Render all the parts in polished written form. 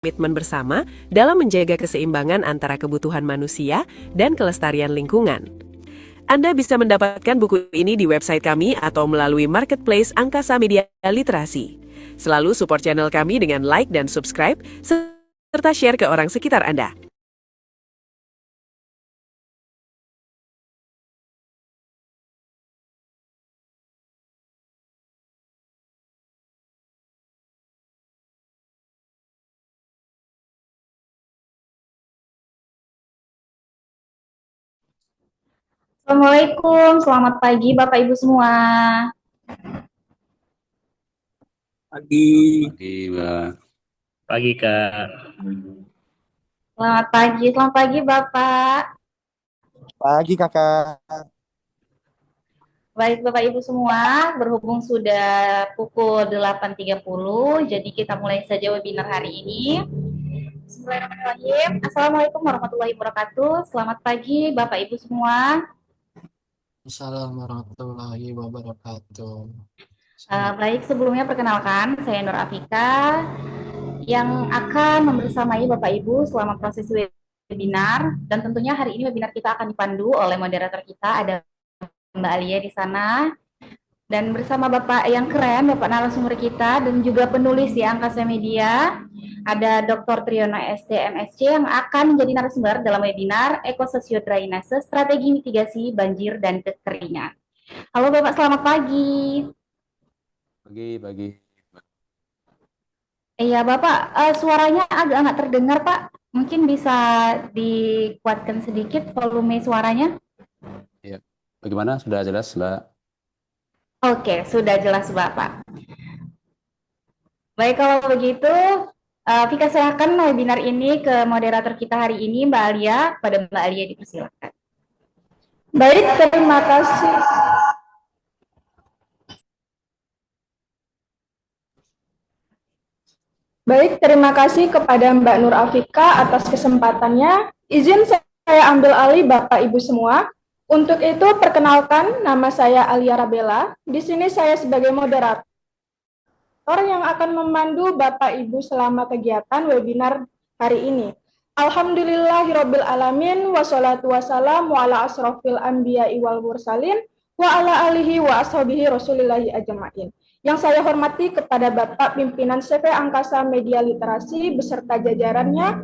komitmen bersama dalam menjaga keseimbangan antara kebutuhan manusia dan kelestarian lingkungan. Anda bisa mendapatkan buku ini di website kami atau melalui marketplace Angkasa Media Literasi. Selalu support channel kami dengan like dan subscribe, serta share ke orang sekitar Anda. Assalamualaikum, selamat pagi Bapak Ibu semua. Pagi. Pagi, Mbak. Pagi, Kak. Selamat pagi Bapak. Pagi kakak. Baik Bapak Ibu semua, berhubung sudah pukul 8.30, jadi kita mulai saja webinar hari ini. Bismillahirrahmanirrahim. Assalamualaikum warahmatullahi wabarakatuh. Selamat pagi Bapak Ibu semua. Assalamualaikum warahmatullahi wabarakatuh. Baik, sebelumnya perkenalkan, saya Nur Afika yang akan membersamai Bapak Ibu selama proses webinar, dan tentunya hari ini webinar kita akan dipandu oleh moderator kita, ada Mbak Alia di sana, dan bersama Bapak yang keren, Bapak narasumber kita, dan juga penulis di Angkasa Media, ada Dr. Triyono SDMSC yang akan menjadi narasumber dalam webinar Ekososio Drainase Strategi Mitigasi Banjir dan Kekeringan. Halo Bapak, selamat pagi. Pagi. Iya Bapak, suaranya agak terdengar Pak. Mungkin bisa dikuatkan sedikit volume suaranya. Ya. Bagaimana? Sudah jelas, Mbak? Oke, sudah jelas Bapak. Baik, kalau begitu, Vika serahkan webinar ini ke moderator kita hari ini, Mbak Alia. Pada Mbak Alia dipersilakan. Baik, terima kasih. Baik, terima kasih kepada Mbak Nur Afika atas kesempatannya. Izin saya ambil alih Bapak Ibu semua. Untuk itu, perkenalkan, nama saya Alia Rabela. Di sini saya sebagai moderator yang akan memandu Bapak Ibu selama kegiatan webinar hari ini. Alhamdulillahirabbil alamin, wassalatu wassalamu ala asrofil anbiya'i wal mursalin wa ala alihi wa ashabihi rasulillahi ajma'in. Yang saya hormati kepada Bapak Pimpinan CV Angkasa Media Literasi beserta jajarannya.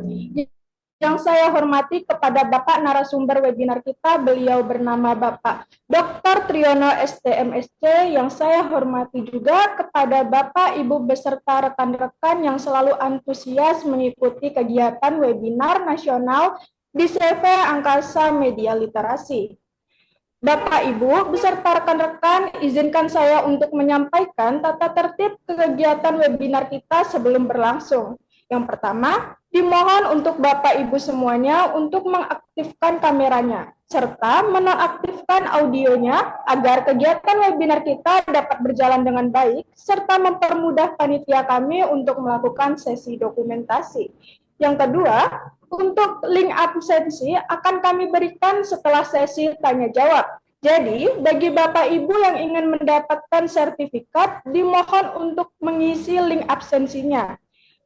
Yang saya hormati kepada Bapak narasumber webinar kita, beliau bernama Bapak Dr. Triyono STMSC. Yang saya hormati juga kepada Bapak, Ibu beserta rekan-rekan yang selalu antusias mengikuti kegiatan webinar nasional di CV Angkasa Media Literasi. Bapak, Ibu, beserta rekan-rekan, izinkan saya untuk menyampaikan tata tertib kegiatan webinar kita sebelum berlangsung. Yang pertama, dimohon untuk Bapak Ibu semuanya untuk mengaktifkan kameranya, serta menonaktifkan audionya agar kegiatan webinar kita dapat berjalan dengan baik, serta mempermudah panitia kami untuk melakukan sesi dokumentasi. Yang kedua, untuk link absensi akan kami berikan setelah sesi tanya-jawab. Jadi, bagi Bapak Ibu yang ingin mendapatkan sertifikat, dimohon untuk mengisi link absensinya.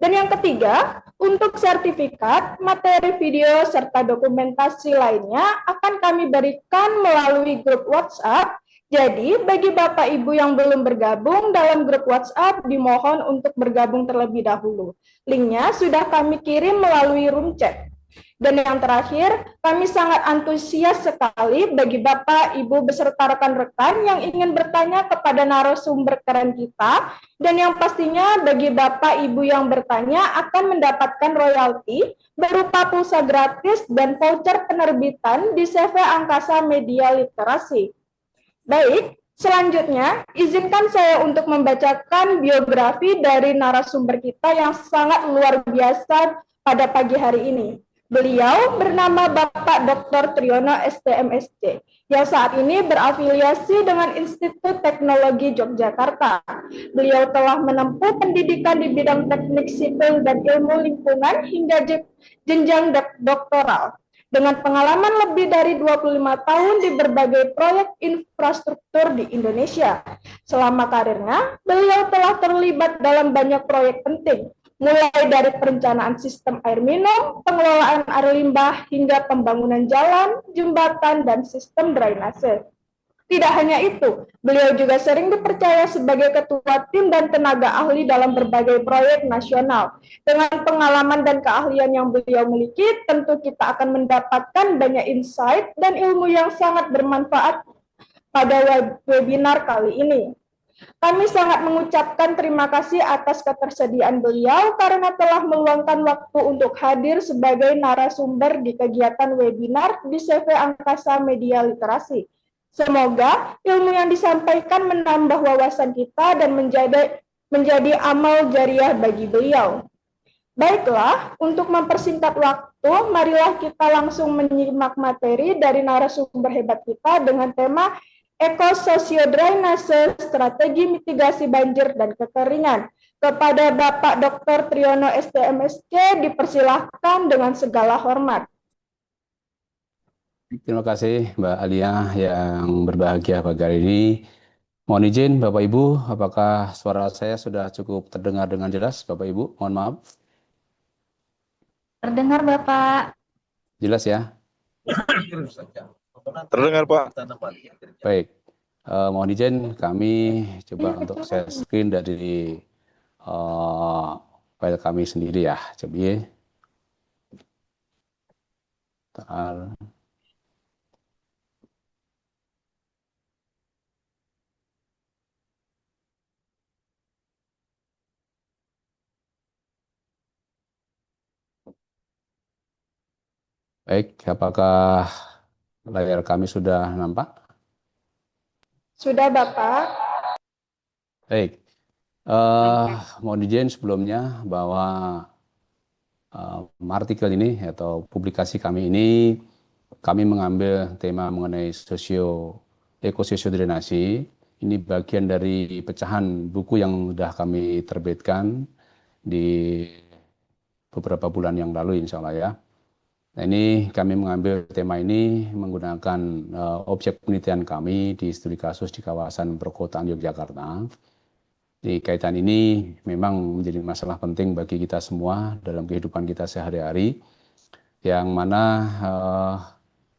Dan yang ketiga, untuk sertifikat, materi video, serta dokumentasi lainnya akan kami berikan melalui grup WhatsApp. Jadi, bagi Bapak Ibu yang belum bergabung dalam grup WhatsApp, dimohon untuk bergabung terlebih dahulu. Linknya sudah kami kirim melalui room chat. Dan yang terakhir, kami sangat antusias sekali bagi Bapak, Ibu, beserta rekan-rekan yang ingin bertanya kepada narasumber keren kita, dan yang pastinya bagi Bapak, Ibu yang bertanya akan mendapatkan royalti berupa pulsa gratis dan voucher penerbitan di CV Angkasa Media Literasi. Baik, selanjutnya izinkan saya untuk membacakan biografi dari narasumber kita yang sangat luar biasa pada pagi hari ini. Beliau bernama Bapak Dr. Triyono STMSC, yang saat ini berafiliasi dengan Institut Teknologi Yogyakarta. Beliau telah menempuh pendidikan di bidang teknik sipil dan ilmu lingkungan hingga jenjang doktoral. Dengan pengalaman lebih dari 25 tahun di berbagai proyek infrastruktur di Indonesia. Selama karirnya, beliau telah terlibat dalam banyak proyek penting, mulai dari perencanaan sistem air minum, pengelolaan air limbah, hingga pembangunan jalan, jembatan, dan sistem drainase. Tidak hanya itu, beliau juga sering dipercaya sebagai ketua tim dan tenaga ahli dalam berbagai proyek nasional. Dengan pengalaman dan keahlian yang beliau miliki, tentu kita akan mendapatkan banyak insight dan ilmu yang sangat bermanfaat pada webinar kali ini. Kami sangat mengucapkan terima kasih atas ketersediaan beliau karena telah meluangkan waktu untuk hadir sebagai narasumber di kegiatan webinar di CV Angkasa Media Literasi. Semoga ilmu yang disampaikan menambah wawasan kita dan menjadi amal jariah bagi beliau. Baiklah, untuk mempersingkat waktu, marilah kita langsung menyimak materi dari narasumber hebat kita dengan tema Ekososio-Drainase, Strategi Mitigasi Banjir dan Kekeringan. Kepada Bapak Dr. Triyono STMSC, dipersilahkan dengan segala hormat. Terima kasih Mbak Alia yang berbahagia pagi hari ini. Mohon izin Bapak Ibu, apakah suara saya sudah cukup terdengar dengan jelas Bapak Ibu? Mohon maaf. Terdengar Bapak. Jelas ya? Terdengar, Pak. Baik. Mohon izin kami coba untuk share screen dari file kami sendiri ya. Coba ya. Bentar. Baik, apakah layar kami sudah nampak? Sudah, Bapak. Baik, mohon izin sebelumnya bahwa artikel ini atau publikasi kami ini kami mengambil tema mengenai ekososio drainasi. Ini bagian dari pecahan buku yang sudah kami terbitkan di beberapa bulan yang lalu, insya Allah ya. Nah, ini kami mengambil tema ini menggunakan objek penelitian kami di studi kasus di kawasan perkotaan Yogyakarta. Di kaitan ini memang menjadi masalah penting bagi kita semua dalam kehidupan kita sehari-hari, yang mana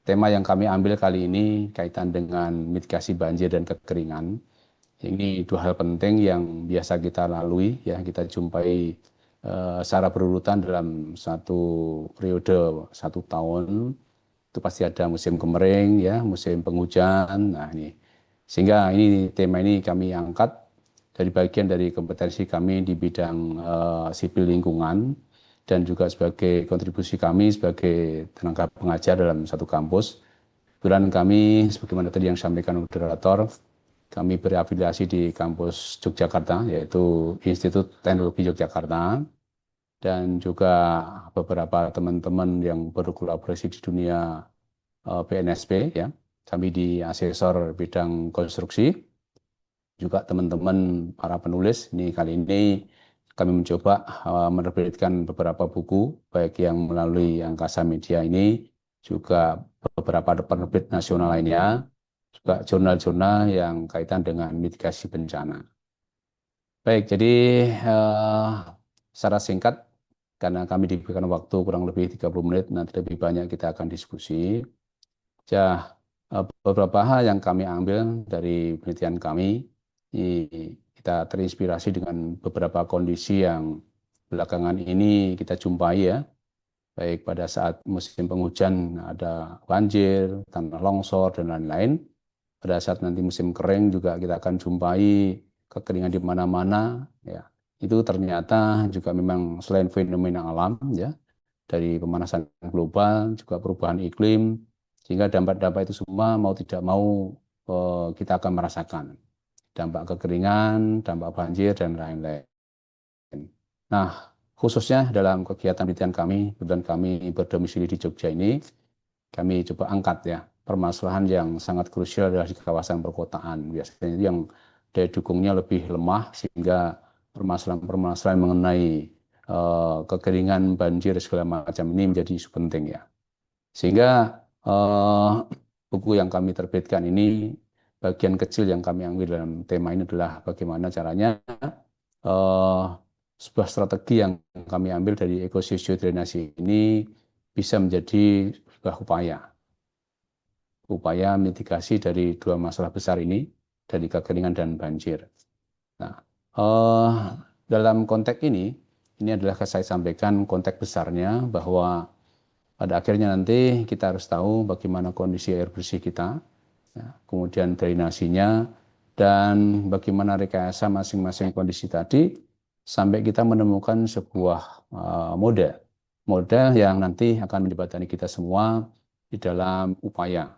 tema yang kami ambil kali ini kaitan dengan mitigasi banjir dan kekeringan. Ini dua hal penting yang biasa kita lalui, ya kita jumpai secara berurutan dalam satu periode 1 tahun. Itu pasti ada musim kemering, ya, musim penghujan. Nah ini, sehingga ini tema ini kami angkat dari bagian dari kompetensi kami di bidang sipil lingkungan dan juga sebagai kontribusi kami sebagai tenaga pengajar dalam satu kampus. Kebetulan kami, sebagaimana tadi yang disampaikan moderator, kami berafiliasi di kampus Yogyakarta, yaitu Institut Teknologi Yogyakarta, dan juga beberapa teman-teman yang berkolaborasi di dunia BNSP, ya. Kami di asesor bidang konstruksi, juga teman-teman para penulis. Ini kali ini kami mencoba menerbitkan beberapa buku, baik yang melalui Angkasa Media ini, juga beberapa penerbit nasional lainnya, juga jurnal-jurnal yang kaitan dengan mitigasi bencana. Baik, jadi secara singkat, karena kami diberikan waktu kurang lebih 30 menit, nanti lebih banyak kita akan diskusi. Ya, beberapa hal yang kami ambil dari penelitian kami, kita terinspirasi dengan beberapa kondisi yang belakangan ini kita jumpai ya, baik pada saat musim penghujan ada banjir, tanah longsor, dan lain-lain. Pada saat nanti musim kering juga kita akan jumpai kekeringan di mana-mana, ya. Itu ternyata juga memang selain fenomena alam, ya, dari pemanasan global, juga perubahan iklim, sehingga dampak-dampak itu semua mau tidak mau kita akan merasakan. Dampak kekeringan, dampak banjir, dan lain-lain. Nah, khususnya dalam kegiatan penelitian kami, kebetulan kami berdomisili di Jogja ini, kami coba angkat ya, permasalahan yang sangat krusial adalah di kawasan perkotaan. Biasanya itu yang daya dukungnya lebih lemah, sehingga permasalahan-permasalahan mengenai kekeringan, banjir, segala macam ini menjadi isu penting ya. Sehingga buku yang kami terbitkan ini, bagian kecil yang kami ambil dalam tema ini adalah bagaimana caranya sebuah strategi yang kami ambil dari ekosisio drainasi ini bisa menjadi sebuah upaya mitigasi dari dua masalah besar ini, dari kekeringan dan banjir. Nah, dalam konteks ini adalah saya sampaikan konteks besarnya bahwa pada akhirnya nanti kita harus tahu bagaimana kondisi air bersih kita, ya, kemudian drainasinya, dan bagaimana rekayasa masing-masing kondisi tadi, sampai kita menemukan sebuah model yang nanti akan menjembatani kita semua di dalam upaya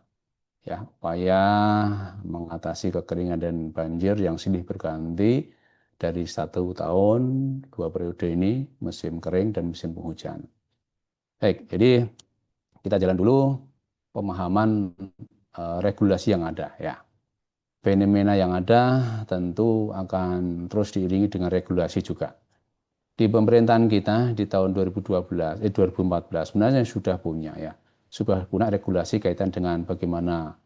mengatasi kekeringan dan banjir yang silih berganti dari 1 tahun, 2 periode ini, musim kering dan musim penghujan. Baik, jadi kita jalan dulu pemahaman regulasi yang ada ya. Fenomena yang ada tentu akan terus diiringi dengan regulasi juga. Di pemerintahan kita di tahun 2014 sebenarnya sudah punya regulasi kaitan dengan bagaimana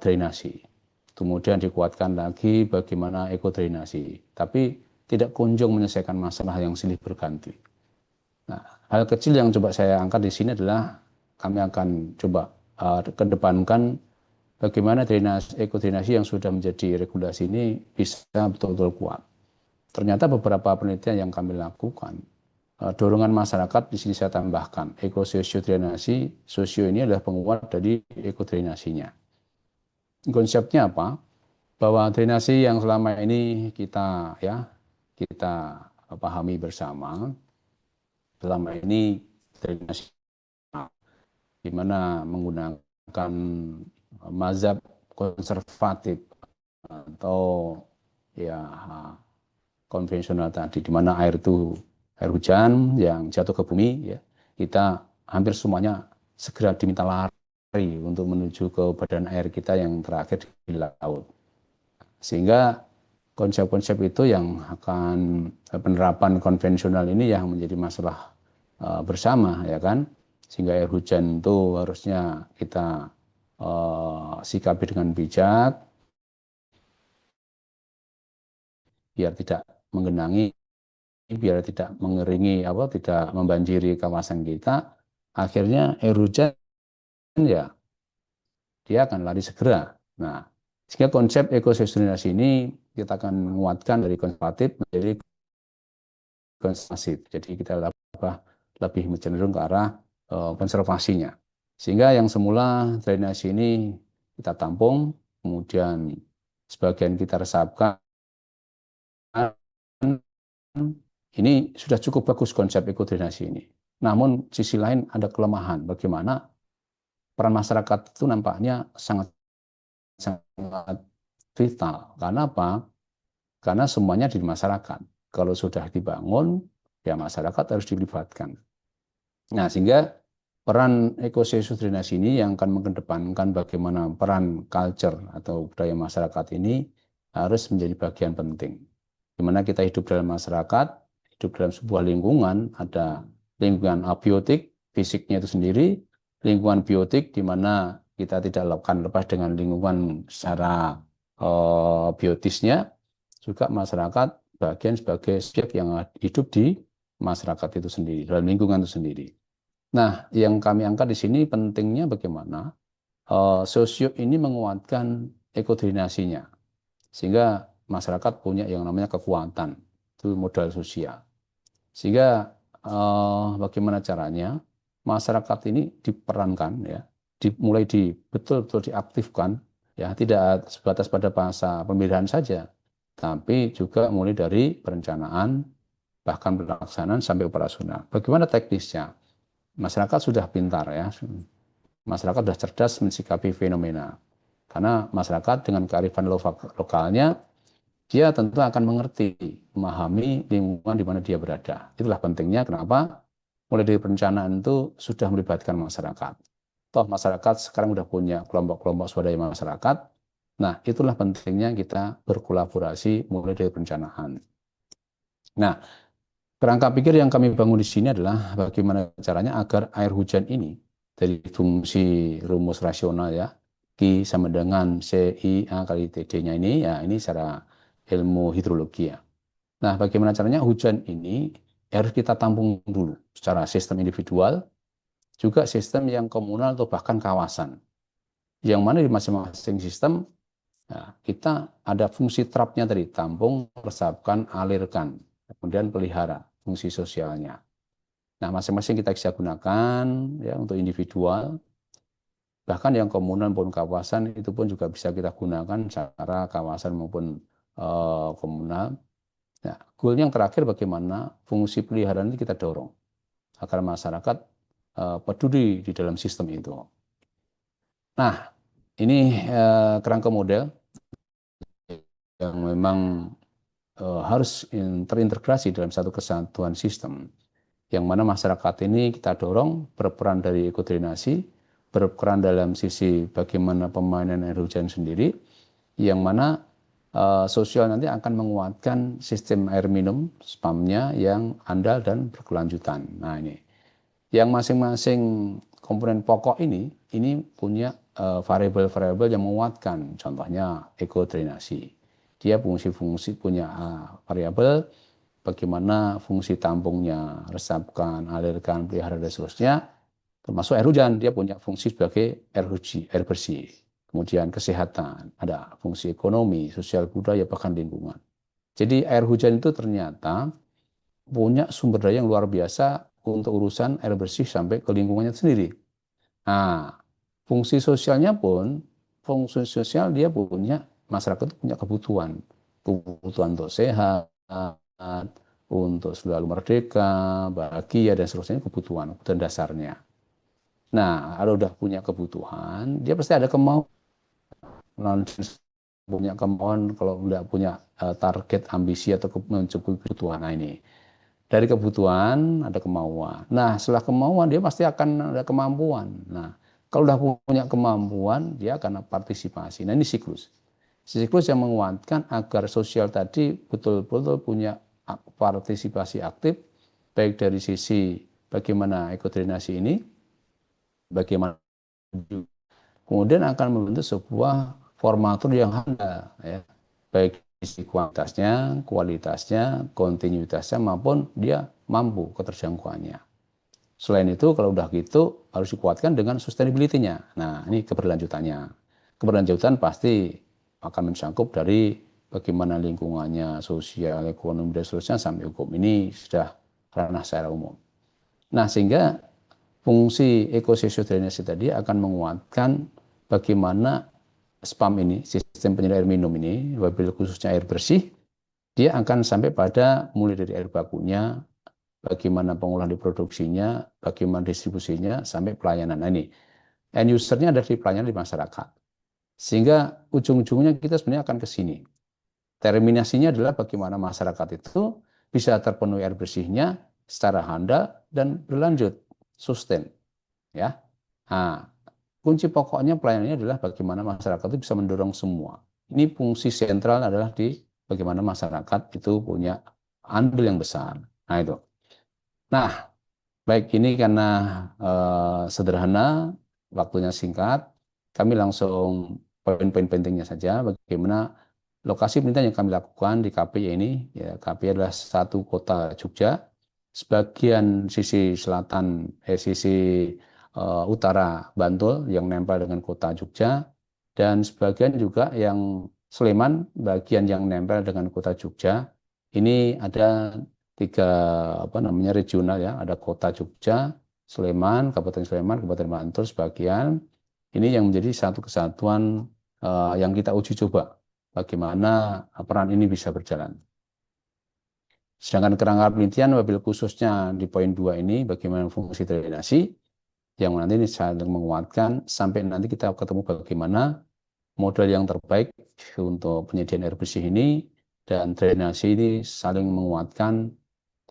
drainasi. Kemudian dikuatkan lagi bagaimana ekodrainasi. Tapi tidak kunjung menyelesaikan masalah yang silih berganti. Nah, hal kecil yang coba saya angkat di sini adalah kami akan coba kedepankan bagaimana ekodrainasi yang sudah menjadi regulasi ini bisa betul-betul kuat. Ternyata beberapa penelitian yang kami lakukan, dorongan masyarakat di sini saya tambahkan, ekososio drainasi, sosio ini adalah penguat dari ekodrainasinya. Konsepnya apa? Bahwa drainasi yang selama ini kita pahami bersama, selama ini drainasi di mana menggunakan mazhab konservatif atau konvensional tadi, di mana air hujan yang jatuh ke bumi, ya, kita hampir semuanya segera diminta lari untuk menuju ke badan air kita yang terakhir di laut. Sehingga konsep-konsep itu yang akan penerapan konvensional ini yang menjadi masalah bersama, ya kan? Sehingga air hujan itu harusnya kita sikapi dengan bijak, biar tidak menggenangi, biar tidak mengeringi, tidak membanjiri kawasan kita. Akhirnya air hujan ya dia akan lari segera. Nah, sehingga konsep ekosistemasi ini kita akan menguatkan dari konservatif menjadi konservasif. Jadi kita lebih cenderung ke arah konservasinya. Sehingga yang semula drainasi ini kita tampung, kemudian sebagian kita resapkan. Ini sudah cukup bagus konsep ekodrainasi ini. Namun sisi lain ada kelemahan. Bagaimana peran masyarakat itu nampaknya sangat vital. Karena apa? Karena semuanya di masyarakat. Kalau sudah dibangun, ya masyarakat harus dilibatkan. Nah, sehingga peran ekosistem drainasi ini yang akan mengedepankan bagaimana peran culture atau budaya masyarakat ini harus menjadi bagian penting. Di mana kita hidup dalam masyarakat, hidup dalam sebuah lingkungan, ada lingkungan abiotik, fisiknya itu sendiri, lingkungan biotik di mana kita tidak akan lepas dengan lingkungan secara biotisnya, juga masyarakat bagian sebagai subjek yang hidup di masyarakat itu sendiri, dalam lingkungan itu sendiri. Nah, yang kami angkat di sini pentingnya bagaimana sosio ini menguatkan ekodrainasinya, sehingga masyarakat punya yang namanya kekuatan, itu modal sosial. Sehingga bagaimana caranya masyarakat ini diperankan, ya, mulai betul-betul diaktifkan, ya, tidak sebatas pada masa pemilihan saja, tapi juga mulai dari perencanaan, bahkan pelaksanaan sampai operasional. Bagaimana teknisnya? Masyarakat sudah pintar, ya, masyarakat sudah cerdas mensikapi fenomena, karena masyarakat dengan kearifan lokalnya, dia tentu akan mengerti, memahami lingkungan di mana dia berada. Itulah pentingnya kenapa mulai dari perencanaan itu sudah melibatkan masyarakat. Toh masyarakat sekarang sudah punya kelompok-kelompok swadaya masyarakat. Nah, itulah pentingnya kita berkolaborasi mulai dari perencanaan. Nah, kerangka pikir yang kami bangun di sini adalah bagaimana caranya agar air hujan ini dari fungsi rumus rasional, ya, Q sama dengan CI A kali TD-nya ini, ya, ini secara ilmu hidrologi, ya. Nah, bagaimana caranya? Hujan ini harus kita tampung dulu secara sistem individual, juga sistem yang komunal atau bahkan kawasan. Yang mana di masing-masing sistem, nah, kita ada fungsi trapnya tadi, tampung, resapkan, alirkan, kemudian pelihara, fungsi sosialnya. Nah, masing-masing kita bisa gunakan ya untuk individual, bahkan yang komunal maupun kawasan itu pun juga bisa kita gunakan secara kawasan maupun komunal. Nah, goal yang terakhir bagaimana fungsi peliharaan ini kita dorong agar masyarakat peduli di dalam sistem itu. Nah, ini kerangka model yang memang harus terintegrasi dalam satu kesatuan sistem, yang mana masyarakat ini kita dorong berperan dari ekodrenasi, berperan dalam sisi bagaimana pemainan air hujan sendiri, yang mana sosial nanti akan menguatkan sistem air minum spamnya yang andal dan berkelanjutan. Nah, ini yang masing-masing komponen pokok ini punya variabel-variabel yang menguatkan. Contohnya ekodrenasi, dia fungsi-fungsi punya variabel bagaimana fungsi tampungnya, resapkan, alirkan, pelihara dan seterusnya. Termasuk air hujan, dia punya fungsi sebagai air bersih. Kemudian kesehatan, ada fungsi ekonomi, sosial budaya, bahkan lingkungan. Jadi air hujan itu ternyata punya sumber daya yang luar biasa untuk urusan air bersih sampai ke lingkungannya sendiri. Nah, fungsi sosialnya pun, fungsi sosial dia punya, masyarakat itu punya kebutuhan. Kebutuhan untuk sehat, untuk selalu merdeka, bahagia, dan seterusnya, kebutuhan dasarnya. Nah, kalau udah punya kebutuhan, dia pasti ada kemauan, punya kemauan, kalau udah punya target, ambisi, atau mencukupi kebutuhan. Nah, ini dari kebutuhan ada kemauan. Nah, setelah kemauan dia pasti akan ada kemampuan. Nah, kalau udah punya kemampuan, dia akan partisipasi. Nah, ini siklus. Siklus yang menguatkan agar sosial tadi betul-betul punya partisipasi aktif, baik dari sisi bagaimana ekodrenasi ini, bagaimana kemudian akan membentuk sebuah formatur yang handal, ya, baik sisi kualitasnya, kontinuitasnya, maupun dia mampu keterjangkauannya. Selain itu, kalau udah gitu, harus dikuatkan dengan sustainability-nya. Nah, ini keberlanjutannya. Keberlanjutan pasti akan mencakup dari bagaimana lingkungannya, sosial, ekonomi, dan seterusnya, sampai hukum. Ini sudah ranah secara umum. Nah, sehingga fungsi ekosistem drainase tadi akan menguatkan bagaimana SPAM ini, sistem penyediaan air minum ini, wabil khususnya air bersih, dia akan sampai pada mulai dari air bakunya, bagaimana pengolahan diproduksinya, bagaimana distribusinya, sampai pelayanan. Nah, ini end usernya ada di pelayanan di masyarakat. Sehingga ujung-ujungnya kita sebenarnya akan ke sini. Terminasinya adalah bagaimana masyarakat itu bisa terpenuhi air bersihnya secara handal dan berlanjut, sustain. Ya. Nah, kunci pokoknya pelayanannya adalah bagaimana masyarakat itu bisa mendorong semua. Ini fungsi sentral adalah di bagaimana masyarakat itu punya andil yang besar. Nah, itu. Nah, baik, ini karena sederhana, waktunya singkat, kami langsung poin-poin pentingnya saja. Bagaimana lokasi penelitian yang kami lakukan di KPI ini, ya, KPI adalah satu kota Jogja, sebagian sisi selatan, sisi utara Bantul yang nempel dengan kota Jogja, dan sebagian juga yang Sleman, bagian yang nempel dengan kota Jogja. Ini ada tiga regional, ya, ada kota Jogja, Sleman, Kabupaten Bantul sebagian. Ini yang menjadi satu kesatuan yang kita uji coba bagaimana peran ini bisa berjalan. Sedangkan kerangka penelitian wabil khususnya di poin 2 ini bagaimana fungsi drainasi yang nanti ini saling menguatkan sampai nanti kita ketemu bagaimana model yang terbaik untuk penyediaan air bersih ini dan drainasi ini saling menguatkan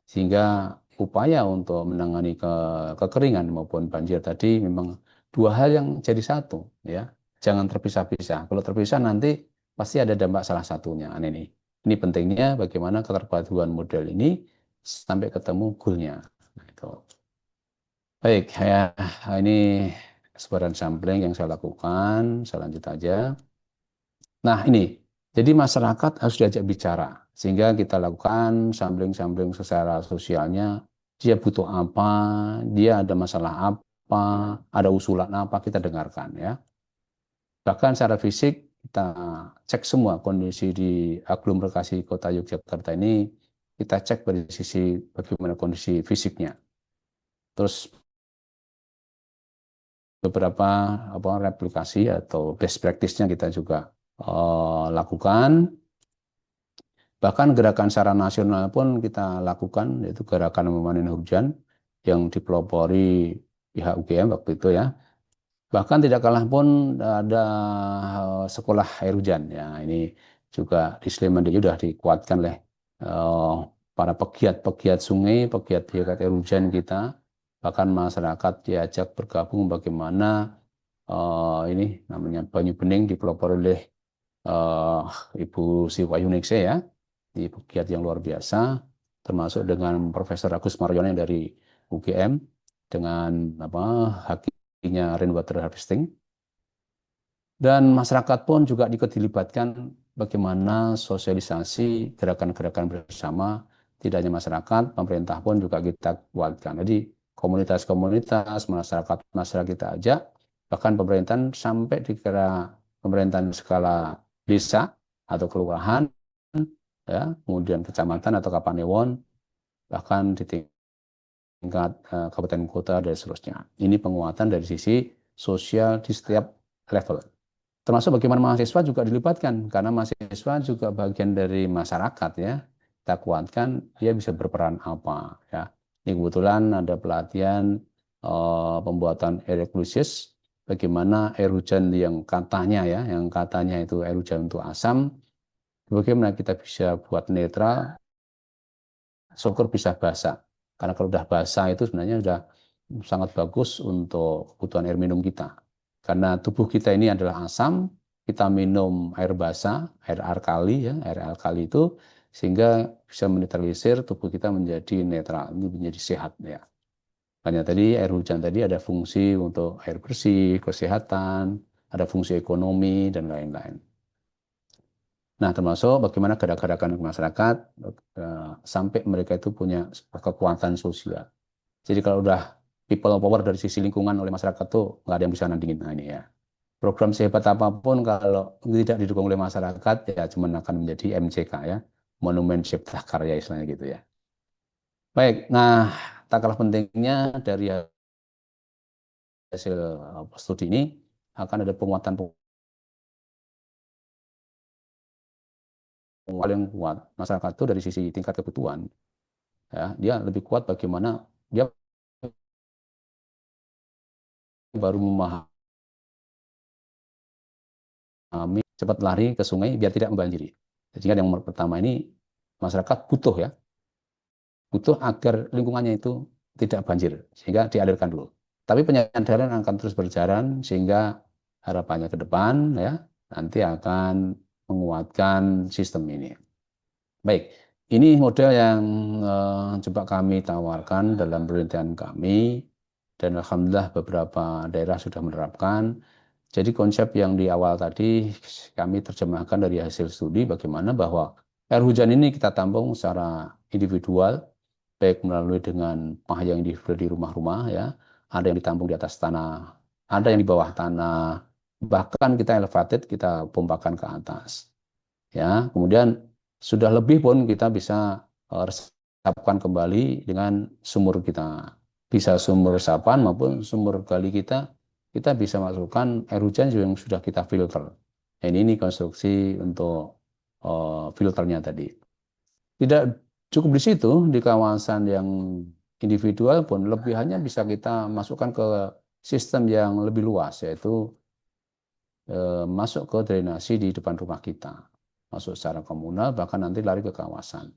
sehingga upaya untuk menangani kekeringan maupun banjir tadi memang dua hal yang jadi satu, ya. Jangan terpisah-pisah. Kalau terpisah nanti pasti ada dampak salah satunya. Ini pentingnya bagaimana keterpaduan model ini sampai ketemu goalnya. Nah, itu. Baik, ya, ini sebaran sampling yang saya lakukan. Saya lanjut aja. Nah, ini Jadi masyarakat harus diajak bicara, sehingga kita lakukan sampling-sampling secara sosialnya, dia butuh apa, dia ada masalah apa, ada usulan apa, kita dengarkan ya. Bahkan secara fisik kita cek semua kondisi di aglomerasi Kota Yogyakarta ini, kita cek dari sisi bagaimana kondisi fisiknya. Terus beberapa replikasi atau best practice-nya kita juga lakukan. Bahkan gerakan secara nasional pun kita lakukan, yaitu gerakan memanen hujan yang dipelopori pihak UGM waktu itu ya. Bahkan tidak kalah pun ada sekolah air hujan ya. Ini juga di Sleman sudah dikuatkan oleh para pegiat-pegiat sungai, pegiat-pegiat air hujan kita. Bahkan masyarakat diajak bergabung bagaimana ini namanya Banyu Bening dipelopori oleh Ibu Siwayuningsih ya, di pegiat yang luar biasa, termasuk dengan Profesor Agus Mariono dari UGM, dengan hakinya rainwater harvesting. Dan masyarakat pun juga dilibatkan bagaimana sosialisasi gerakan-gerakan bersama, tidak hanya masyarakat, pemerintah pun juga kita kuatkan. Jadi komunitas-komunitas, masyarakat kita ajak, bahkan pemerintahan sampai di pemerintahan skala desa atau kelurahan, ya, kemudian kecamatan atau kapanewon, bahkan di tingkat kabupaten kota dan seterusnya. Ini penguatan dari sisi sosial di setiap level. Termasuk bagaimana mahasiswa juga dilibatkan, karena mahasiswa juga bagian dari masyarakat ya. Kita kuatkan dia bisa berperan apa ya. Ini kebetulan ada pelatihan pembuatan air eklusis, bagaimana air hujan yang katanya itu air hujan untuk asam, bagaimana kita bisa buat netral, syukur bisa basah. Karena kalau udah basah itu sebenarnya sudah sangat bagus untuk kebutuhan air minum kita. Karena tubuh kita ini adalah asam, kita minum air basah, air alkali ya, air alkali itu sehingga bisa menetralisir tubuh kita menjadi netral, ini menjadi sehat ya. Hanya tadi air hujan tadi ada fungsi untuk air bersih, kesehatan, ada fungsi ekonomi dan lain-lain. Nah, termasuk bagaimana gerakan masyarakat sampai mereka itu punya kekuatan sosial. Jadi kalau udah people power dari sisi lingkungan oleh masyarakat tuh nggak ada yang bisa nandingin. Nah, ini ya. Program sehebat apapun kalau tidak didukung oleh masyarakat ya cuma akan menjadi MCK ya, Monumen Cipta Karya istilahnya gitu ya. Baik, nah tak kalah pentingnya dari hasil studi ini akan ada penguatan paling kuat masyarakat itu dari sisi tingkat kebutuhan ya, dia lebih kuat bagaimana dia baru memahami cepat lari ke sungai biar tidak membanjiri. Jadi yang pertama ini masyarakat butuh agar lingkungannya itu tidak banjir sehingga dialirkan dulu. Tapi penyadaran akan terus berjalan sehingga harapannya ke depan ya nanti akan menguatkan sistem ini. Baik, ini model yang coba kami tawarkan dalam penelitian kami dan alhamdulillah beberapa daerah sudah menerapkan. Jadi konsep yang di awal tadi kami terjemahkan dari hasil studi bagaimana bahwa air hujan ini kita tampung secara individual, baik melalui dengan pah yang individual di rumah-rumah ya, ada yang ditampung di atas tanah, ada yang di bawah tanah, bahkan kita elevated, kita pompakan ke atas. Ya, kemudian sudah lebih pun kita bisa resapkan kembali dengan sumur kita. Bisa sumur resapan maupun sumur gali kita bisa masukkan air hujan yang sudah kita filter. Ini konstruksi untuk filternya tadi. Tidak cukup di situ, di kawasan yang individual pun lebih hanya bisa kita masukkan ke sistem yang lebih luas, yaitu masuk ke drainasi di depan rumah kita. Masuk secara komunal, bahkan nanti lari ke kawasan.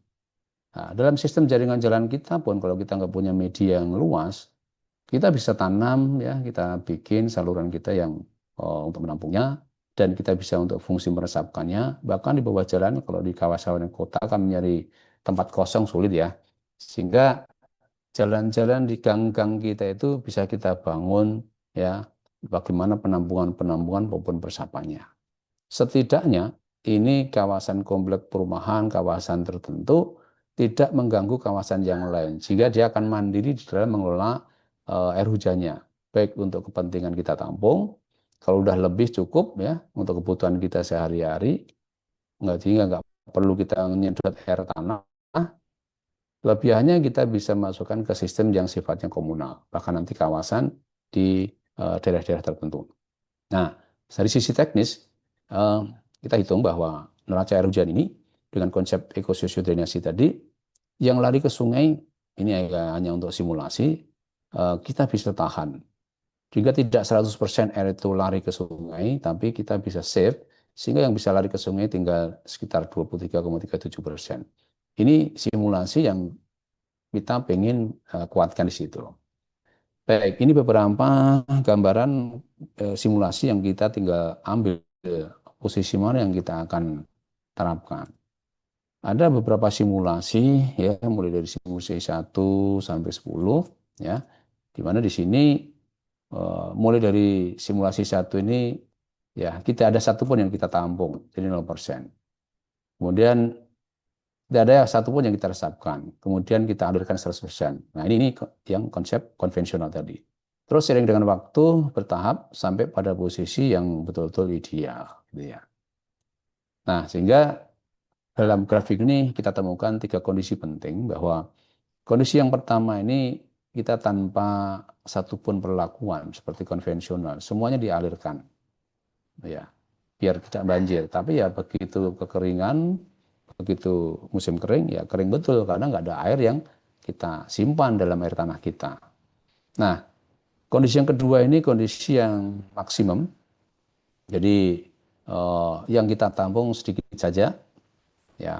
Nah, dalam sistem jaringan jalan kita pun, kalau kita nggak punya media yang luas, kita bisa tanam, ya, kita bikin saluran kita yang untuk menampungnya, dan kita bisa untuk fungsi meresapkannya. Bahkan di bawah jalan, kalau di kawasan kota kan mencari tempat kosong sulit ya, sehingga jalan-jalan di gang-gang kita itu bisa kita bangun, ya, bagaimana penampungan maupun peresapannya. Setidaknya ini kawasan komplek perumahan, kawasan tertentu tidak mengganggu kawasan yang lain, sehingga dia akan mandiri di dalam mengelola air hujannya, baik untuk kepentingan kita tampung, kalau udah lebih cukup ya untuk kebutuhan kita sehari-hari, nggak perlu kita menyedot air tanah. Lebihannya kita bisa masukkan ke sistem yang sifatnya komunal, bahkan nanti kawasan di daerah-daerah tertentu. Nah, dari sisi teknis, kita hitung bahwa neraca air hujan ini dengan konsep ekosistem drainasi tadi, yang lari ke sungai, ini hanya untuk simulasi, kita bisa tahan. Jika tidak 100% air itu lari ke sungai, tapi kita bisa save, sehingga yang bisa lari ke sungai tinggal sekitar 23,37%. Ini simulasi yang kita pengen kuatkan di situ. Baik, ini beberapa gambaran simulasi yang kita tinggal ambil posisi mana yang kita akan terapkan. Ada beberapa simulasi ya, mulai dari simulasi 1 sampai 10 ya. Di mana di sini mulai dari simulasi 1 ini ya, kita ada satupun yang kita tampung, jadi 0%. Kemudian tidak ada satupun yang kita resapkan, kemudian kita alirkan 100%. Nah, ini yang konsep konvensional tadi. Terus seiring dengan waktu bertahap sampai pada posisi yang betul-betul ideal, gitu ya. Nah, sehingga dalam grafik ini kita temukan 3 kondisi penting, bahwa kondisi yang pertama ini kita tanpa satupun perlakuan seperti konvensional, semuanya dialirkan, ya, biar tidak banjir. Tapi ya begitu kekeringan, begitu musim kering, ya kering betul karena nggak ada air yang kita simpan dalam air tanah kita. Nah, kondisi yang kedua ini kondisi yang maksimum. Jadi yang kita tampung sedikit saja, ya.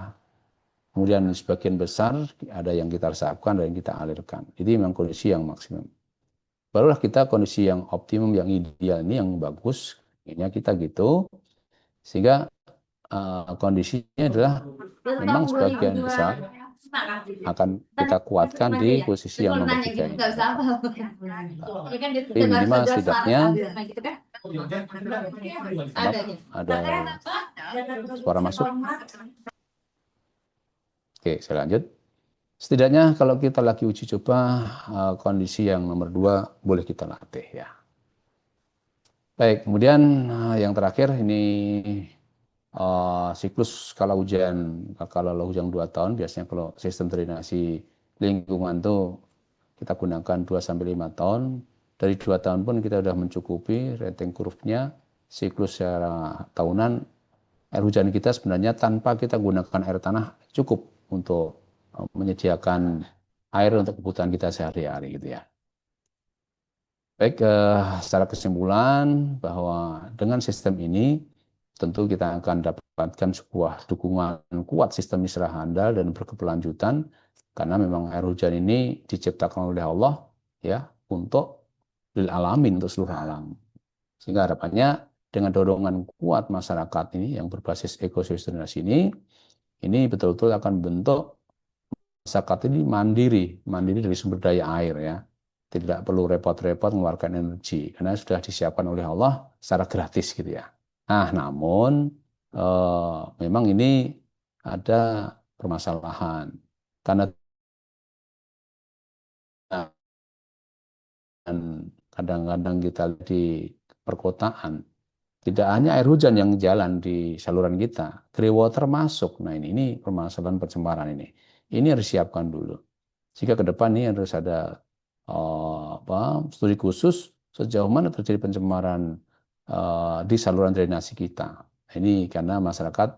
Kemudian sebagian besar ada yang kita resapkan dan yang kita alirkan. Jadi memang kondisi yang maksimum. Barulah kita kondisi yang optimum, yang ideal ini yang bagus. Ini kita gitu, sehingga kondisinya adalah memang sebagian besar akan kita kuatkan di posisi yang nomor 3 ini. Tapi minimal setidaknya ada suara masuk. Oke, saya lanjut. Setidaknya kalau kita lagi uji coba kondisi yang nomor 2 boleh kita latih ya. Baik, kemudian yang terakhir ini siklus skala hujan 2 tahun. Biasanya kalau sistem drainasi lingkungan itu kita gunakan 2-5 tahun. Dari 2 tahun pun kita sudah mencukupi rating kurvanya. Siklus secara tahunan air hujan kita sebenarnya tanpa kita gunakan air tanah cukup untuk menyediakan air untuk kebutuhan kita sehari-hari gitu ya. Baik, secara kesimpulan bahwa dengan sistem ini tentu kita akan dapatkan sebuah dukungan kuat sistem isra handal dan berkeberlanjutan, karena memang air hujan ini diciptakan oleh Allah ya untuk lil alamin, untuk seluruh alam. Sehingga harapannya dengan dorongan kuat masyarakat ini yang berbasis ekosistem ini betul-betul akan bentuk masyarakat ini mandiri dari sumber daya air ya. Tidak perlu repot-repot mengeluarkan energi karena sudah disiapkan oleh Allah secara gratis gitu ya. Nah, namun memang ini ada permasalahan karena kadang-kadang kita di perkotaan tidak hanya air hujan yang jalan di saluran kita, grey water masuk. Nah, ini permasalahan pencemaran ini. Ini harus siapkan dulu. Jika ke depan ini harus ada studi khusus sejauh mana terjadi pencemaran di saluran drainasi kita. Ini karena masyarakat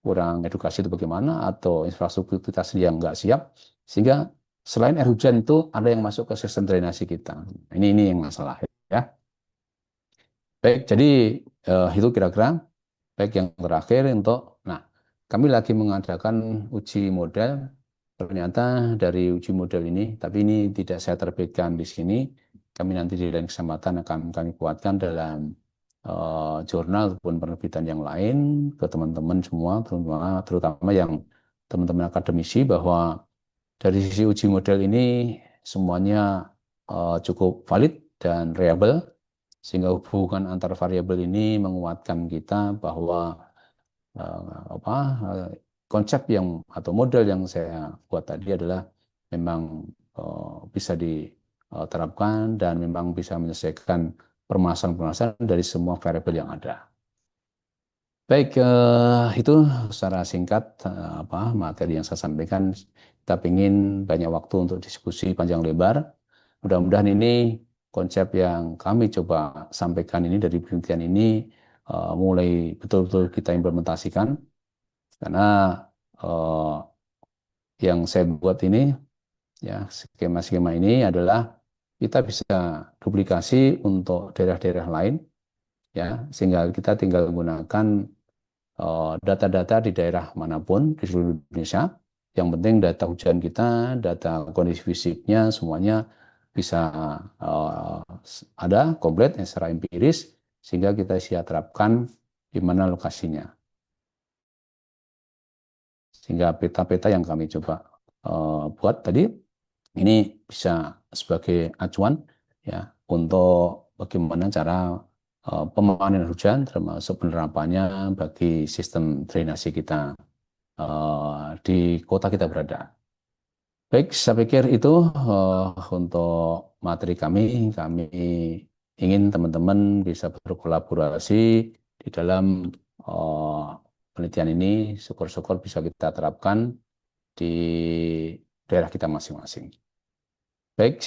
kurang edukasi itu bagaimana, atau infrastruktur kita yang nggak siap, sehingga selain air hujan itu ada yang masuk ke sistem drainasi kita. Ini yang masalah ya. Baik, jadi itu kira-kira. Baik, yang terakhir kami lagi mengadakan uji model. Ternyata dari uji model ini, tapi ini tidak saya terbitkan di sini, kami nanti di lain kesempatan akan kami kuatkan dalam jurnal ataupun penerbitan yang lain ke teman-teman semua, terutama yang teman-teman akademisi, bahwa dari sisi uji model ini semuanya cukup valid dan reliable, sehingga hubungan antar variabel ini menguatkan kita bahwa konsep yang atau model yang saya buat tadi adalah memang bisa diterapkan dan memang bisa menyelesaikan permasalahan-permasalahan dari semua variabel yang ada. Baik, itu secara singkat materi yang saya sampaikan. Kita ingin banyak waktu untuk diskusi panjang lebar. Mudah-mudahan ini konsep yang kami coba sampaikan ini dari penelitian ini mulai betul-betul kita implementasikan. Karena yang saya buat ini, ya skema-skema ini adalah kita bisa duplikasi untuk daerah-daerah lain, ya sehingga kita tinggal menggunakan data-data di daerah manapun di seluruh Indonesia. Yang penting data hujan kita, data kondisi fisiknya semuanya bisa ada komplit secara empiris sehingga kita bisa terapkan di mana lokasinya. Sehingga peta-peta yang kami coba buat tadi ini bisa sebagai acuan ya untuk bagaimana cara pemanenan hujan termasuk penerapannya bagi sistem drainasi kita di kota kita berada. Baik, saya pikir itu untuk materi kami. Kami ingin teman-teman bisa berkolaborasi di dalam penelitian ini. Syukur-syukur bisa kita terapkan di daerah kita masing-masing. Baik,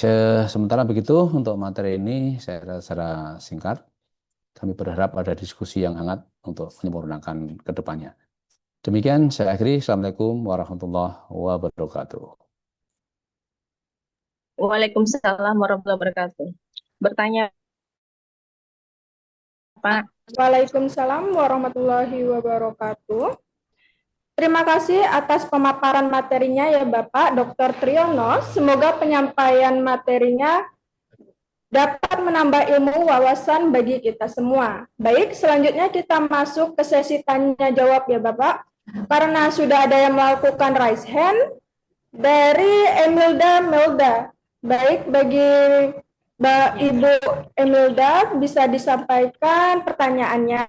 sementara begitu untuk materi ini saya secara singkat. Kami berharap ada diskusi yang hangat untuk menyempurnakan ke depannya. Demikian saya akhiri. Assalamualaikum warahmatullahi wabarakatuh. Waalaikumsalam warahmatullahi wabarakatuh. Bertanya, Pak. Waalaikumsalam warahmatullahi wabarakatuh. Terima kasih atas pemaparan materinya ya Bapak Dr. Triyono. Semoga penyampaian materinya dapat menambah ilmu wawasan bagi kita semua. Baik, selanjutnya kita masuk ke sesi tanya jawab ya Bapak. Karena sudah ada yang melakukan raise hand dari Emilda. Baik, bagi Ibu Emilda bisa disampaikan pertanyaannya.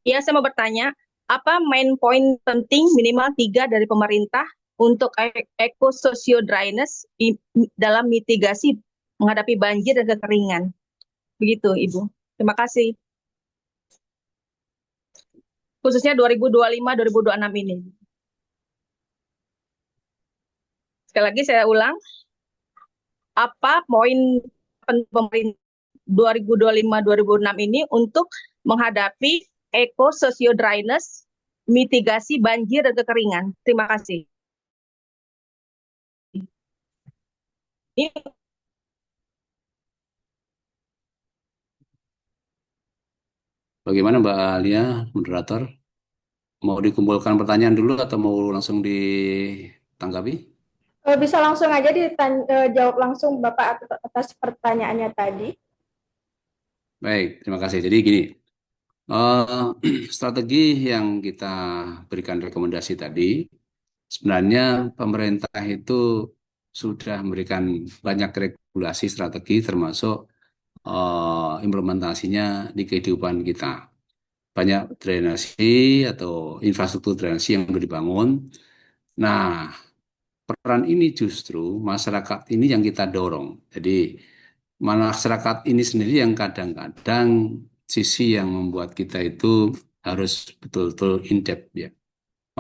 Ya, saya mau bertanya, apa main poin penting minimal 3 dari pemerintah untuk ekososio drainase dalam mitigasi menghadapi banjir dan kekeringan? Begitu, Ibu. Terima kasih. Khususnya 2025-2026 ini. Sekali lagi saya ulang, apa poin pemerintah 2025-2026 ini untuk menghadapi ekososio drainase mitigasi banjir dan kekeringan? Terima kasih. Bagaimana Mbak Alia, moderator? Mau dikumpulkan pertanyaan dulu atau mau langsung ditanggapi? Bisa langsung aja dijawab langsung Bapak atas pertanyaannya tadi. Baik, terima kasih. Jadi gini, strategi yang kita berikan rekomendasi tadi, sebenarnya pemerintah itu sudah memberikan banyak regulasi strategi termasuk implementasinya di kehidupan kita. Banyak drainasi atau infrastruktur drainasi yang sudah dibangun. Nah, peran ini justru masyarakat ini yang kita dorong. Jadi masyarakat ini sendiri yang kadang-kadang sisi yang membuat kita itu harus betul-betul in-depth ya.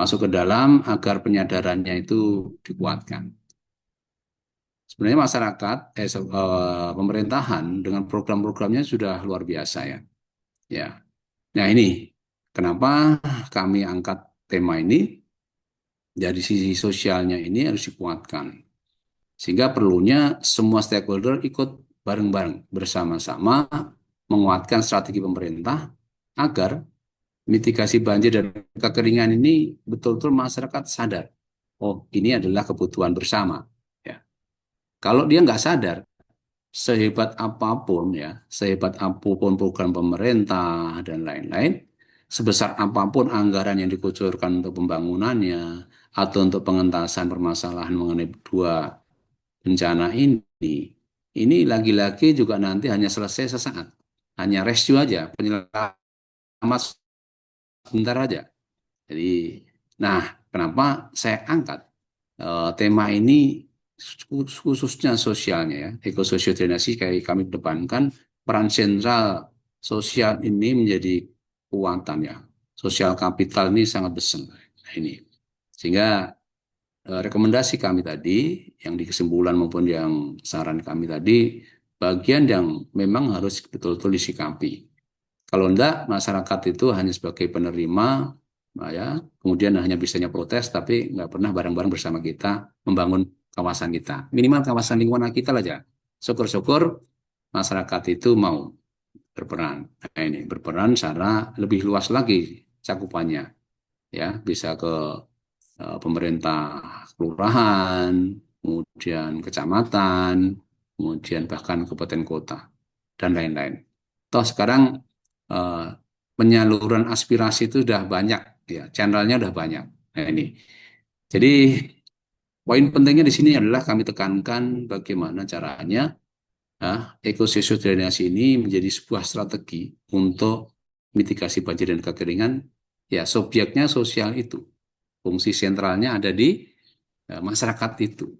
Masuk ke dalam agar penyadarannya itu dikuatkan. Sebenarnya masyarakat, pemerintahan dengan program-programnya sudah luar biasa ya. Ya. Nah ini kenapa kami angkat tema ini. Dari sisi sosialnya ini harus dikuatkan. Sehingga perlunya semua stakeholder ikut bareng-bareng bersama-sama menguatkan strategi pemerintah agar mitigasi banjir dan kekeringan ini betul-betul masyarakat sadar. Oh, ini adalah kebutuhan bersama. Ya. Kalau dia nggak sadar, sehebat apapun ya, sehebat apapun program pemerintah dan lain-lain, sebesar apapun anggaran yang dikucurkan untuk pembangunannya atau untuk pengentasan permasalahan mengenai dua bencana ini lagi-lagi juga nanti hanya selesai sesaat, hanya rescue aja, penyelesaian sebentar aja. Jadi, nah, kenapa saya angkat tema ini khususnya sosialnya ya, ekososial drainasi kayak kami depankan peran sentral sosial ini menjadi kekuatan ya. Sosial kapital ini sangat besar. Nah, ini. Sehingga rekomendasi kami tadi, yang di kesimpulan maupun yang saran kami tadi, bagian yang memang harus betul-betul disikapi. Kalau enggak, masyarakat itu hanya sebagai penerima, nah ya, kemudian hanya bisanya protes, tapi nggak pernah bareng-bareng bersama kita membangun kawasan kita. Minimal kawasan lingkungan kita aja. Syukur-syukur masyarakat itu mau berperan. Nah, ini berperan secara lebih luas lagi cakupannya, ya bisa ke pemerintah kelurahan, kemudian kecamatan, kemudian bahkan kabupaten kota dan lain-lain. Toh sekarang eh, penyaluran aspirasi itu sudah banyak, ya, channelnya sudah banyak. Nah ini, jadi poin pentingnya di sini adalah kami tekankan bagaimana caranya ekosistem drainasi ini menjadi sebuah strategi untuk mitigasi banjir dan kekeringan. Ya, subjeknya sosial itu, fungsi sentralnya ada di masyarakat itu.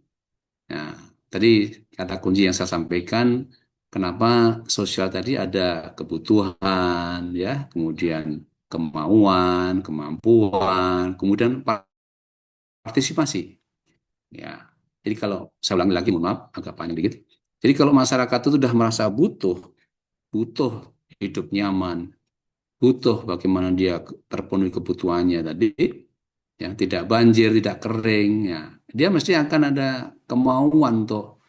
Nah, tadi kata kunci yang saya sampaikan, kenapa sosial tadi ada kebutuhan, ya, kemudian kemauan, kemampuan, kemudian partisipasi. Ya, jadi kalau saya ulangi lagi, mohon maaf, agak panjang dikit. Jadi kalau masyarakat itu sudah merasa butuh hidup nyaman, butuh bagaimana dia terpenuhi kebutuhannya tadi, ya tidak banjir, tidak kering, ya dia mesti akan ada kemauan untuk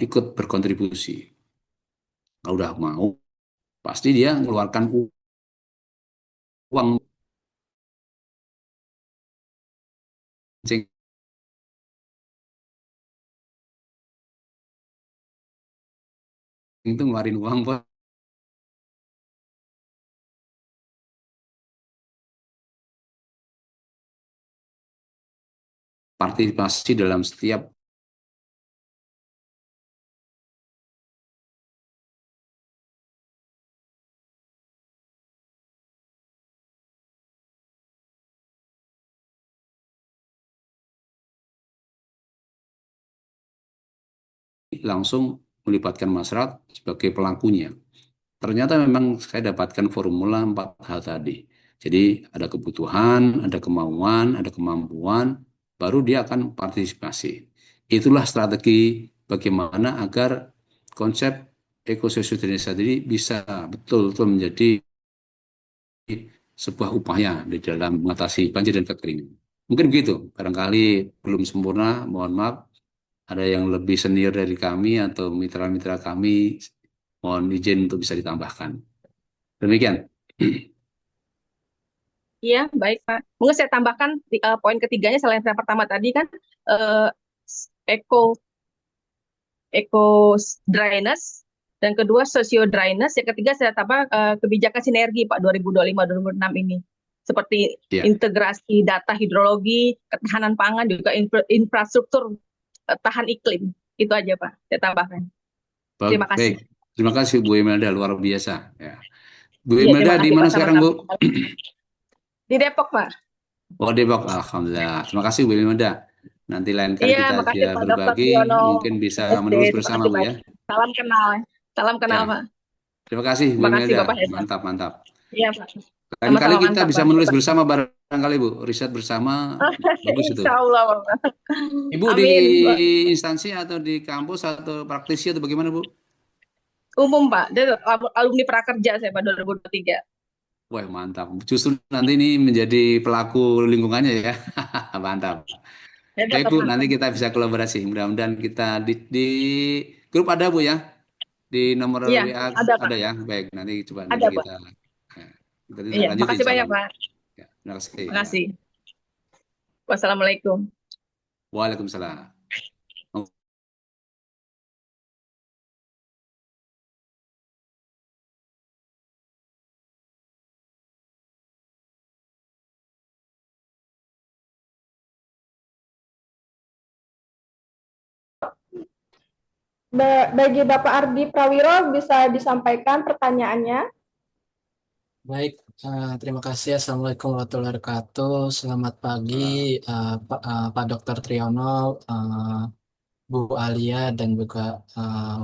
ikut berkontribusi. Kalau udah mau, pasti dia mengeluarkan uang itu ngeluarin uang buat partisipasi dalam setiap langsung melibatkan masyarakat sebagai pelakunya. Ternyata memang saya dapatkan formula 4 hal tadi. Jadi ada kebutuhan, ada kemauan, ada kemampuan, baru dia akan partisipasi. Itulah strategi bagaimana agar konsep ekosistem Indonesia tadi bisa betul-betul menjadi sebuah upaya di dalam mengatasi banjir dan kekeringan. Mungkin begitu, barangkali belum sempurna, mohon maaf. Ada yang lebih senior dari kami atau mitra-mitra kami, mohon izin untuk bisa ditambahkan. Demikian. Iya, baik Pak. Mungkin saya tambahkan poin ketiganya selain yang pertama tadi kan eh, eco eco dryness dan kedua socio dryness, yang ketiga saya tambah kebijakan sinergi Pak 2025-2026 ini. Seperti Ya. integrasi data hidrologi, ketahanan pangan, juga infrastruktur tahan iklim. Itu aja Pak, saya tambahkan. Terima kasih. Baik. Terima kasih Bu Imelda, luar biasa. Ya. Bu Iya, Imelda terima di kasih, mana Pak. sekarang Bu? Di Depok Pak. Oh, Depok, alhamdulillah. Terima kasih Bu Imelda. Nanti lain kali Iya, kita makasih bisa Pak Dr. berbagi, Siono. mungkin bisa SD, menulis terima bersama kasih Bu Pak. ya. Salam kenal. Salam kenal Ya. Pak. Terima kasih Bu Terima kasih Imelda. Bapak Hebat. Mantap, mantap. Iya Pak. Lain kali Sama-sama kita mantap bisa Pak. menulis bersama barangkali Bu, riset bersama, bagus itu. Insya Allah Bapak. Ibu di Amin. instansi atau di kampus atau praktisi atau bagaimana Bu? Umum Pak. Dia alumni prakerja saya Pak 2023. Wah, mantap. Justru nanti ini menjadi pelaku lingkungannya ya. Mantap. Hebat Baik Bu, Bapak. nanti kita bisa kolaborasi. Mudah-mudahan kita di grup ada Bu ya. Di nomor Iya, WA ada Pak. ada ya. Baik, nanti coba Ada nanti Pak. kita Iya, lanjutin makasih banyak soalnya. Pak. Ya, terima kasih. Terima Ya. kasih. Wassalamualaikum. Waalaikumsalam. Bagi Bapak Ardi Prawiro bisa disampaikan pertanyaannya. Baik, terima kasih. Assalamualaikum warahmatullahi wabarakatuh. Selamat pagi, Pak Dr. Triyono, eh, Bu Alia, dan juga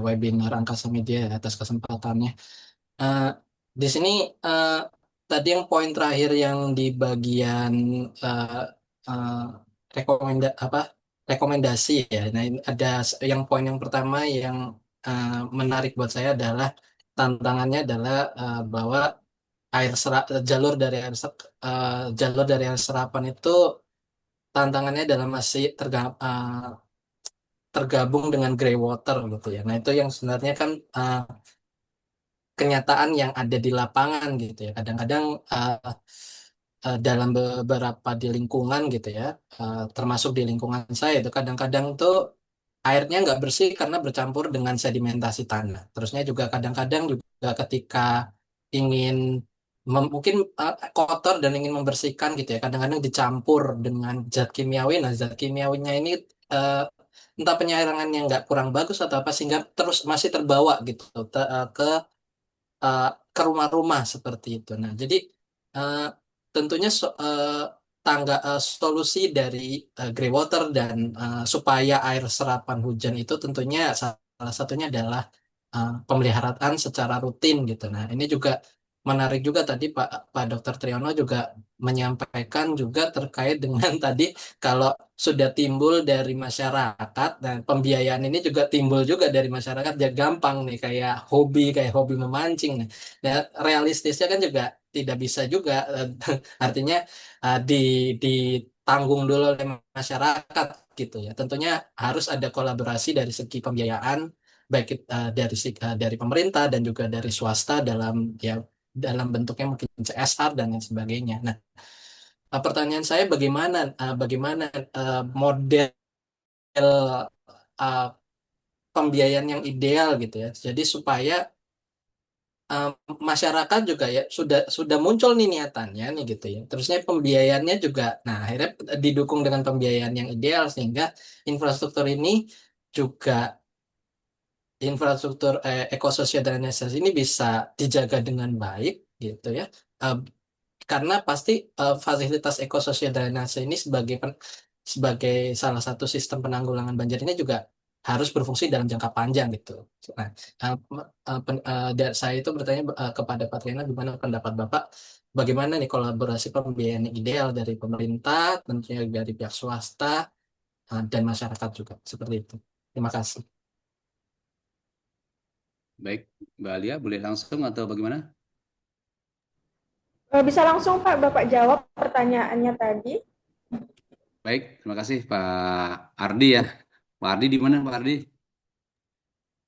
webinar Angkasa Media atas kesempatannya. Eh, di sini eh, tadi yang poin terakhir yang di bagian eh, eh, apa rekomendasi ya. Nah, ini ada yang poin yang pertama yang menarik buat saya adalah tantangannya adalah bahwa jalur dari air serapan itu tantangannya adalah masih tergabung dengan grey water gitu ya. Nah, itu yang sebenarnya kan kenyataan yang ada di lapangan gitu ya. Kadang-kadang dalam beberapa di lingkungan gitu ya, termasuk di lingkungan saya itu kadang-kadang tuh airnya nggak bersih karena bercampur dengan sedimentasi tanah. Terusnya juga kadang-kadang juga ketika ingin mungkin kotor dan ingin membersihkan gitu ya, kadang-kadang dicampur dengan zat kimiawi. Nah, zat kimiawinya ini eh, entah penyairangannya nggak kurang bagus atau apa sehingga terus masih terbawa gitu eh, ke rumah-rumah seperti itu. Nah, jadi eh, tentunya solusi dari grey water dan supaya air serapan hujan itu tentunya salah satunya adalah pemeliharaan secara rutin gitu. Nah, ini juga menarik juga tadi Pak Dr. Triyono juga menyampaikan juga terkait dengan tadi kalau sudah timbul dari masyarakat dan pembiayaan ini juga timbul juga dari masyarakat ya gampang nih kayak hobi memancing nih. Nah, realistisnya kan juga tidak bisa juga artinya di ditanggung dulu oleh masyarakat gitu ya. Tentunya harus ada kolaborasi dari segi pembiayaan baik dari pemerintah dan juga dari swasta dalam bentuknya mungkin CSR dan lain sebagainya. Nah, pertanyaan saya bagaimana model uh, pembiayaan yang ideal gitu ya. Jadi supaya uh, masyarakat juga ya sudah muncul nih niatannya nih gitu ya. Terusnya pembiayaannya juga, nah akhirnya didukung dengan pembiayaan yang ideal sehingga infrastruktur ini juga infrastruktur ekososial drainase ini bisa dijaga dengan baik gitu ya. Eh, karena pasti fasilitas ekososial drainase ini sebagai salah satu sistem penanggulangan banjir ini juga harus berfungsi dalam jangka panjang gitu. Nah, saya itu bertanya kepada Pak Triana gimana pendapat Bapak, bagaimana nih kolaborasi pembiayaan yang ideal dari pemerintah, tentunya dari pihak swasta dan masyarakat juga seperti itu. Terima kasih. Baik, Mbak Alia, boleh langsung atau bagaimana? Bisa langsung Pak Bapak jawab pertanyaannya tadi. Baik, terima kasih Pak Ardi ya. Pak Ardi di mana Pak Ardi?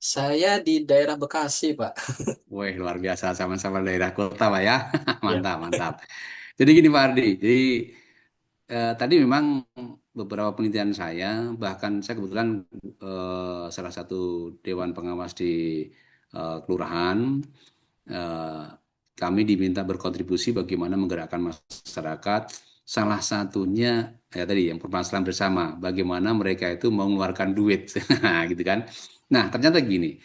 Saya di daerah Bekasi, Pak. Wih, luar biasa sama-sama daerah kota Pak ya. Ya. Mantap, mantap. Jadi gini Pak Ardi, jadi tadi memang beberapa penelitian saya, bahkan saya kebetulan salah satu dewan pengawas di kelurahan, eh, kami diminta berkontribusi bagaimana menggerakkan masyarakat. Salah satunya ya tadi yang permasalahan bersama, bagaimana mereka itu mau mengeluarkan duit, gitu kan. Nah, ternyata gini,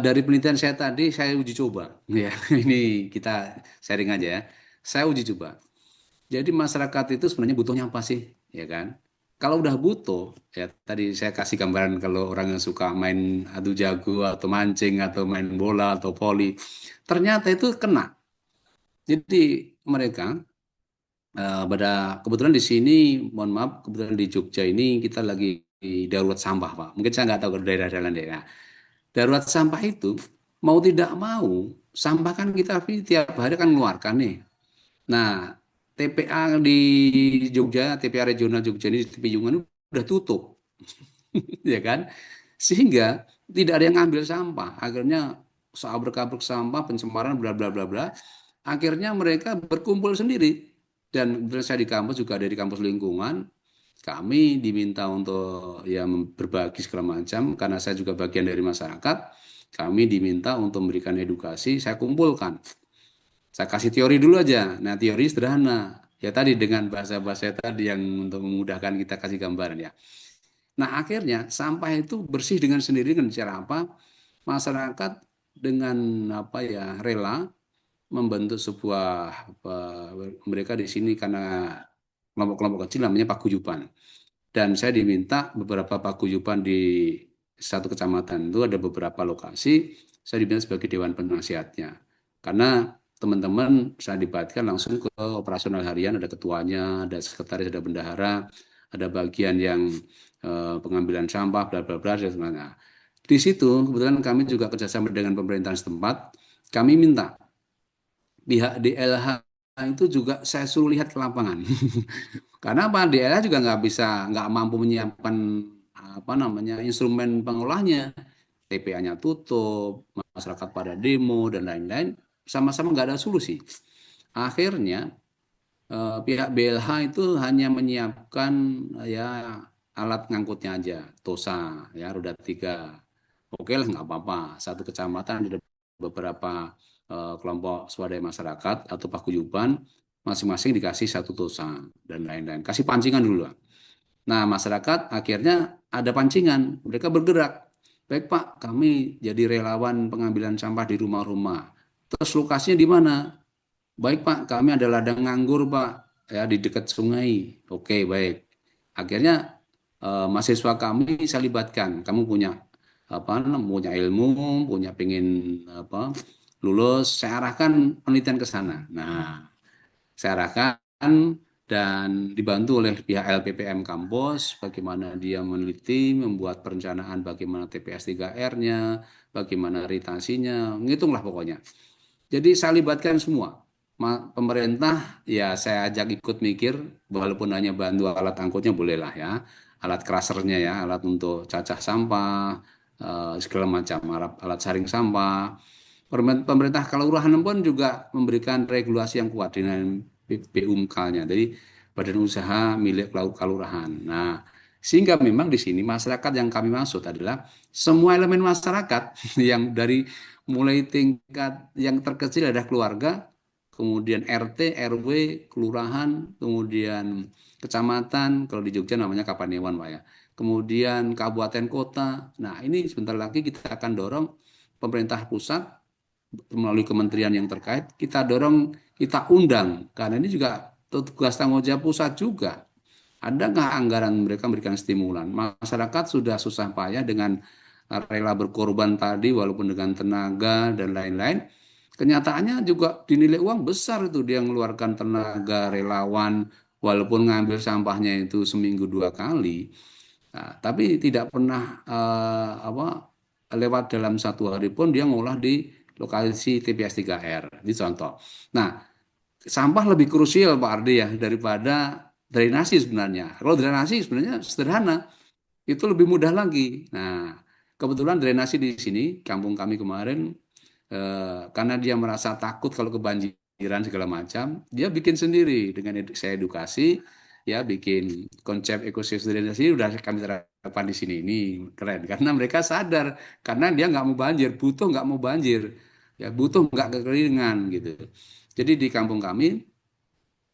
dari penelitian saya tadi, saya uji coba, ya. Ini kita sharing aja ya. Saya uji coba. Jadi masyarakat itu sebenarnya butuhnya apa sih, ya kan? Kalau udah butuh, ya tadi saya kasih gambaran kalau orang yang suka main adu jago atau mancing atau main bola atau voli, ternyata itu kena. Jadi mereka pada kebetulan di sini, mohon maaf, kebetulan di Jogja ini kita lagi darurat sampah, Pak. Mungkin saya nggak tahu ke daerah-daerah lain daerah. Darurat sampah itu mau tidak mau, sampah kan kita tiap hari kan mengeluarkan nih. Nah, TPA di Jogja, TPA regional Jogja ini di Piyungan udah tutup, ya kan? Sehingga tidak ada yang ngambil sampah. Akhirnya seabrek-abrek sampah, pencemaran, bla bla bla bla. Akhirnya mereka berkumpul sendiri. Dan kebetulan saya di kampus juga ada di kampus lingkungan. Kami diminta untuk ya berbagi segala macam karena saya juga bagian dari masyarakat. Kami diminta untuk memberikan edukasi. Saya kumpulkan. Saya kasih teori dulu aja. Nah, teori sederhana. Ya tadi dengan bahasa-bahasa tadi yang untuk memudahkan kita kasih gambaran ya. Nah, akhirnya sampah itu bersih dengan sendiri dengan cara apa? Masyarakat dengan apa ya rela membentuk sebuah mereka di sini karena kelompok-kelompok kecil namanya paguyuban. Dan saya diminta beberapa paguyuban di satu kecamatan itu ada beberapa lokasi, saya diminta sebagai dewan penasihatnya. Karena teman-teman saya dilibatkan langsung ke operasional harian, ada ketuanya, ada sekretaris, ada bendahara, ada bagian yang pengambilan sampah, bla bla bla dan sebagainya. Di situ kebetulan kami juga kerjasama dengan pemerintahan setempat, kami minta pihak DLH itu juga saya suruh lihat ke lapangan. Karena apa? DLH juga nggak mampu menyiapkan apa namanya instrumen pengolahnya. TPA-nya tutup, masyarakat pada demo dan lain-lain, sama-sama nggak ada solusi. Akhirnya pihak BLH itu hanya menyiapkan ya alat ngangkutnya aja, TOSA, ya roda 3. Oke lah nggak apa-apa. Satu kecamatan ada beberapa kelompok swadaya masyarakat atau paguyuban, masing-masing dikasih satu TOSA dan lain-lain. Kasih pancingan dulu lah. Nah, masyarakat akhirnya ada pancingan, mereka bergerak. Baik Pak, kami jadi relawan pengambilan sampah di rumah-rumah. Terus lokasinya di mana? Baik Pak, kami ada ladang nganggur Pak, ya di dekat sungai. Oke, baik. Akhirnya mahasiswa kami saya libatkan. Kamu punya apa? Punya ilmu, punya pengen apa? Lulus. Saya arahkan penelitian ke sana. Nah, saya arahkan dan dibantu oleh pihak LPPM kampus, bagaimana dia meneliti, membuat perencanaan bagaimana TPS 3R-nya, bagaimana ritasinya, ngitunglah pokoknya. Jadi saya libatkan semua. Pemerintah ya saya ajak ikut mikir, walaupun hanya bantu alat angkutnya bolehlah ya, alat crushernya ya, alat untuk cacah sampah, segala macam, alat saring sampah. Pemerintah kelurahan pun juga memberikan regulasi yang kuat dengan BUMK-nya, jadi Badan Usaha Milik Kelurahan. Nah, sehingga memang di sini masyarakat yang kami maksud adalah semua elemen masyarakat yang dari mulai tingkat yang terkecil ada keluarga, kemudian RT, RW, kelurahan, kemudian kecamatan, kalau di Jogja namanya Kapanewon Pak ya. Kemudian kabupaten kota. Nah, ini sebentar lagi kita akan dorong pemerintah pusat melalui kementerian yang terkait, kita dorong, kita undang, karena ini juga tugas tanggung jawab pusat juga. Ada nggak anggaran mereka memberikan stimulan? Masyarakat sudah susah payah dengan rela berkorban tadi, walaupun dengan tenaga dan lain-lain. Kenyataannya juga dinilai uang besar itu dia mengeluarkan tenaga relawan, walaupun ngambil sampahnya itu seminggu 2 kali. Nah, tapi tidak pernah lewat dalam 1 hari pun dia ngolah di lokasi TPS 3R. Ini contoh. Nah, sampah lebih krusial Pak Ardi ya daripada drainasi sebenarnya. Kalau drainasi sebenarnya sederhana, itu lebih mudah lagi. Nah, kebetulan drainasi di sini, kampung kami kemarin, karena dia merasa takut kalau kebanjiran segala macam, dia bikin sendiri dengan saya edukasi, ya bikin konsep ekosistem drainasi udah kami terapkan di sini. Ini keren karena mereka sadar karena dia nggak mau banjir, butuh nggak mau banjir, ya butuh nggak kekeringan gitu. Jadi di kampung kami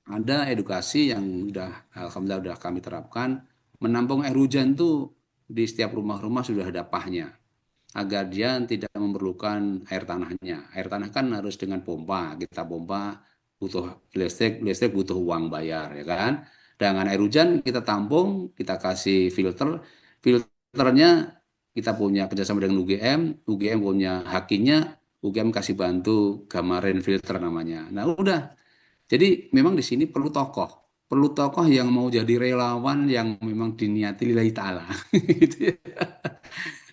ada edukasi yang udah alhamdulillah udah kami terapkan, menampung air hujan tuh di setiap rumah-rumah sudah ada pahnya agar dia tidak memerlukan air tanahnya. Air tanah kan harus dengan pompa, kita pompa butuh listrik, listrik butuh uang bayar ya kan. Dengan air hujan kita tampung, kita kasih filter, filternya kita punya kerjasama dengan UGM, UGM punya hakinya, UGM kasih bantu gamarin filter namanya. Nah udah, jadi memang di sini perlu tokoh yang mau jadi relawan yang memang diniati lillahi ta'ala. Gitu ya.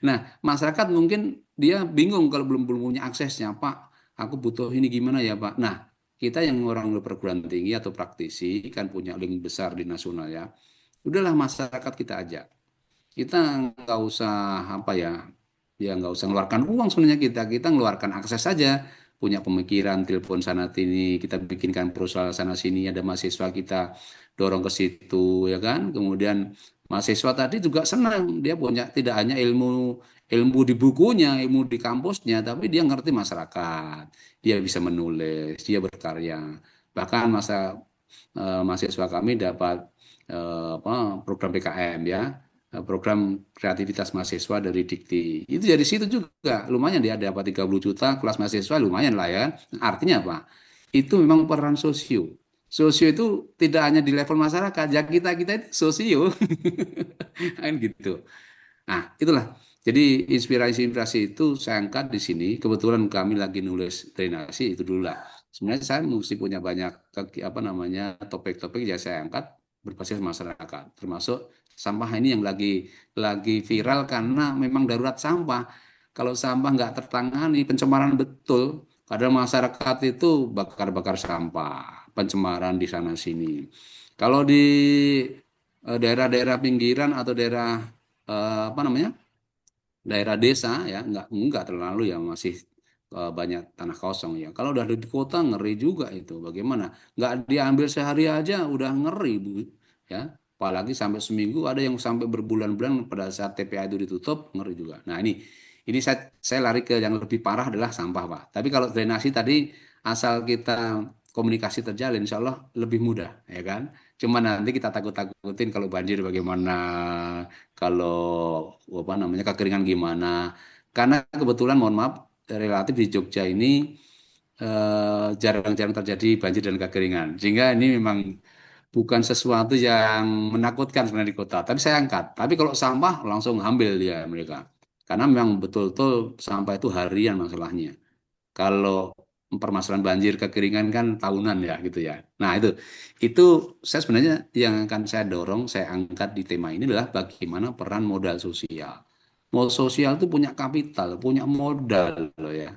Nah, masyarakat mungkin dia bingung kalau belum punya aksesnya, Pak. Aku butuh ini gimana ya, Pak? Nah, kita yang orang perguruan tinggi atau praktisi kan punya link besar di nasional ya. Udahlah masyarakat kita ajak. Kita nggak usah apa ya nggak usah ngeluarkan uang sebenarnya kita ngeluarkan akses saja. Punya pemikiran, telepon sana sini, kita bikinkan proposal sana sini, ada mahasiswa kita dorong ke situ ya kan. Kemudian mahasiswa tadi juga senang, dia punya tidak hanya ilmu ilmu di bukunya, ilmu di kampusnya, tapi dia ngerti masyarakat, dia bisa menulis, dia berkarya. Bahkan mahasiswa kami dapat program PKM ya, program kreativitas mahasiswa dari Dikti. Itu dari situ juga lumayan dia dapat 30 juta kelas mahasiswa lumayan lah ya. Artinya apa? Itu memang peran sosio. Sosio itu tidak hanya di level masyarakat, ya kita-kita itu sosio. Kan gitu. Nah, itulah. Jadi inspirasi-inspirasi itu saya angkat di sini. Kebetulan kami lagi nulis drainasi itu dulu lah. Sebenarnya saya mesti punya banyak apa namanya topik-topik ya saya angkat berbasis masyarakat. Termasuk sampah ini yang lagi viral karena memang darurat sampah. Kalau sampah nggak tertangani pencemaran betul. Kadang masyarakat itu bakar-bakar sampah, pencemaran di sana sini. Kalau di daerah-daerah pinggiran atau daerah apa namanya daerah desa ya nggak terlalu ya masih banyak tanah kosong ya. Kalau udah di kota ngeri juga itu. Bagaimana? Nggak diambil sehari aja udah ngeri bu ya. Apalagi sampai seminggu ada yang sampai berbulan-bulan pada saat TPA itu ditutup ngeri juga. Nah ini saya lari ke yang lebih parah adalah sampah Pak. Tapi kalau drainasi tadi asal kita komunikasi terjalin, insya Allah lebih mudah ya kan. Cuma nanti kita takut-takutin kalau banjir bagaimana, kalau apa namanya kekeringan gimana. Karena kebetulan mohon maaf relatif di Jogja ini jarang-jarang terjadi banjir dan kekeringan. Sehingga ini memang bukan sesuatu yang menakutkan sebenarnya di kota. Tapi saya angkat. Tapi kalau sampah langsung ambil dia mereka. Karena memang betul-betul sampah itu harian masalahnya. Kalau permasalahan banjir kekeringan kan tahunan ya gitu ya. Nah itu saya sebenarnya yang akan saya dorong, saya angkat di tema ini adalah bagaimana peran modal sosial. Modal sosial itu punya kapital, punya modal loh ya.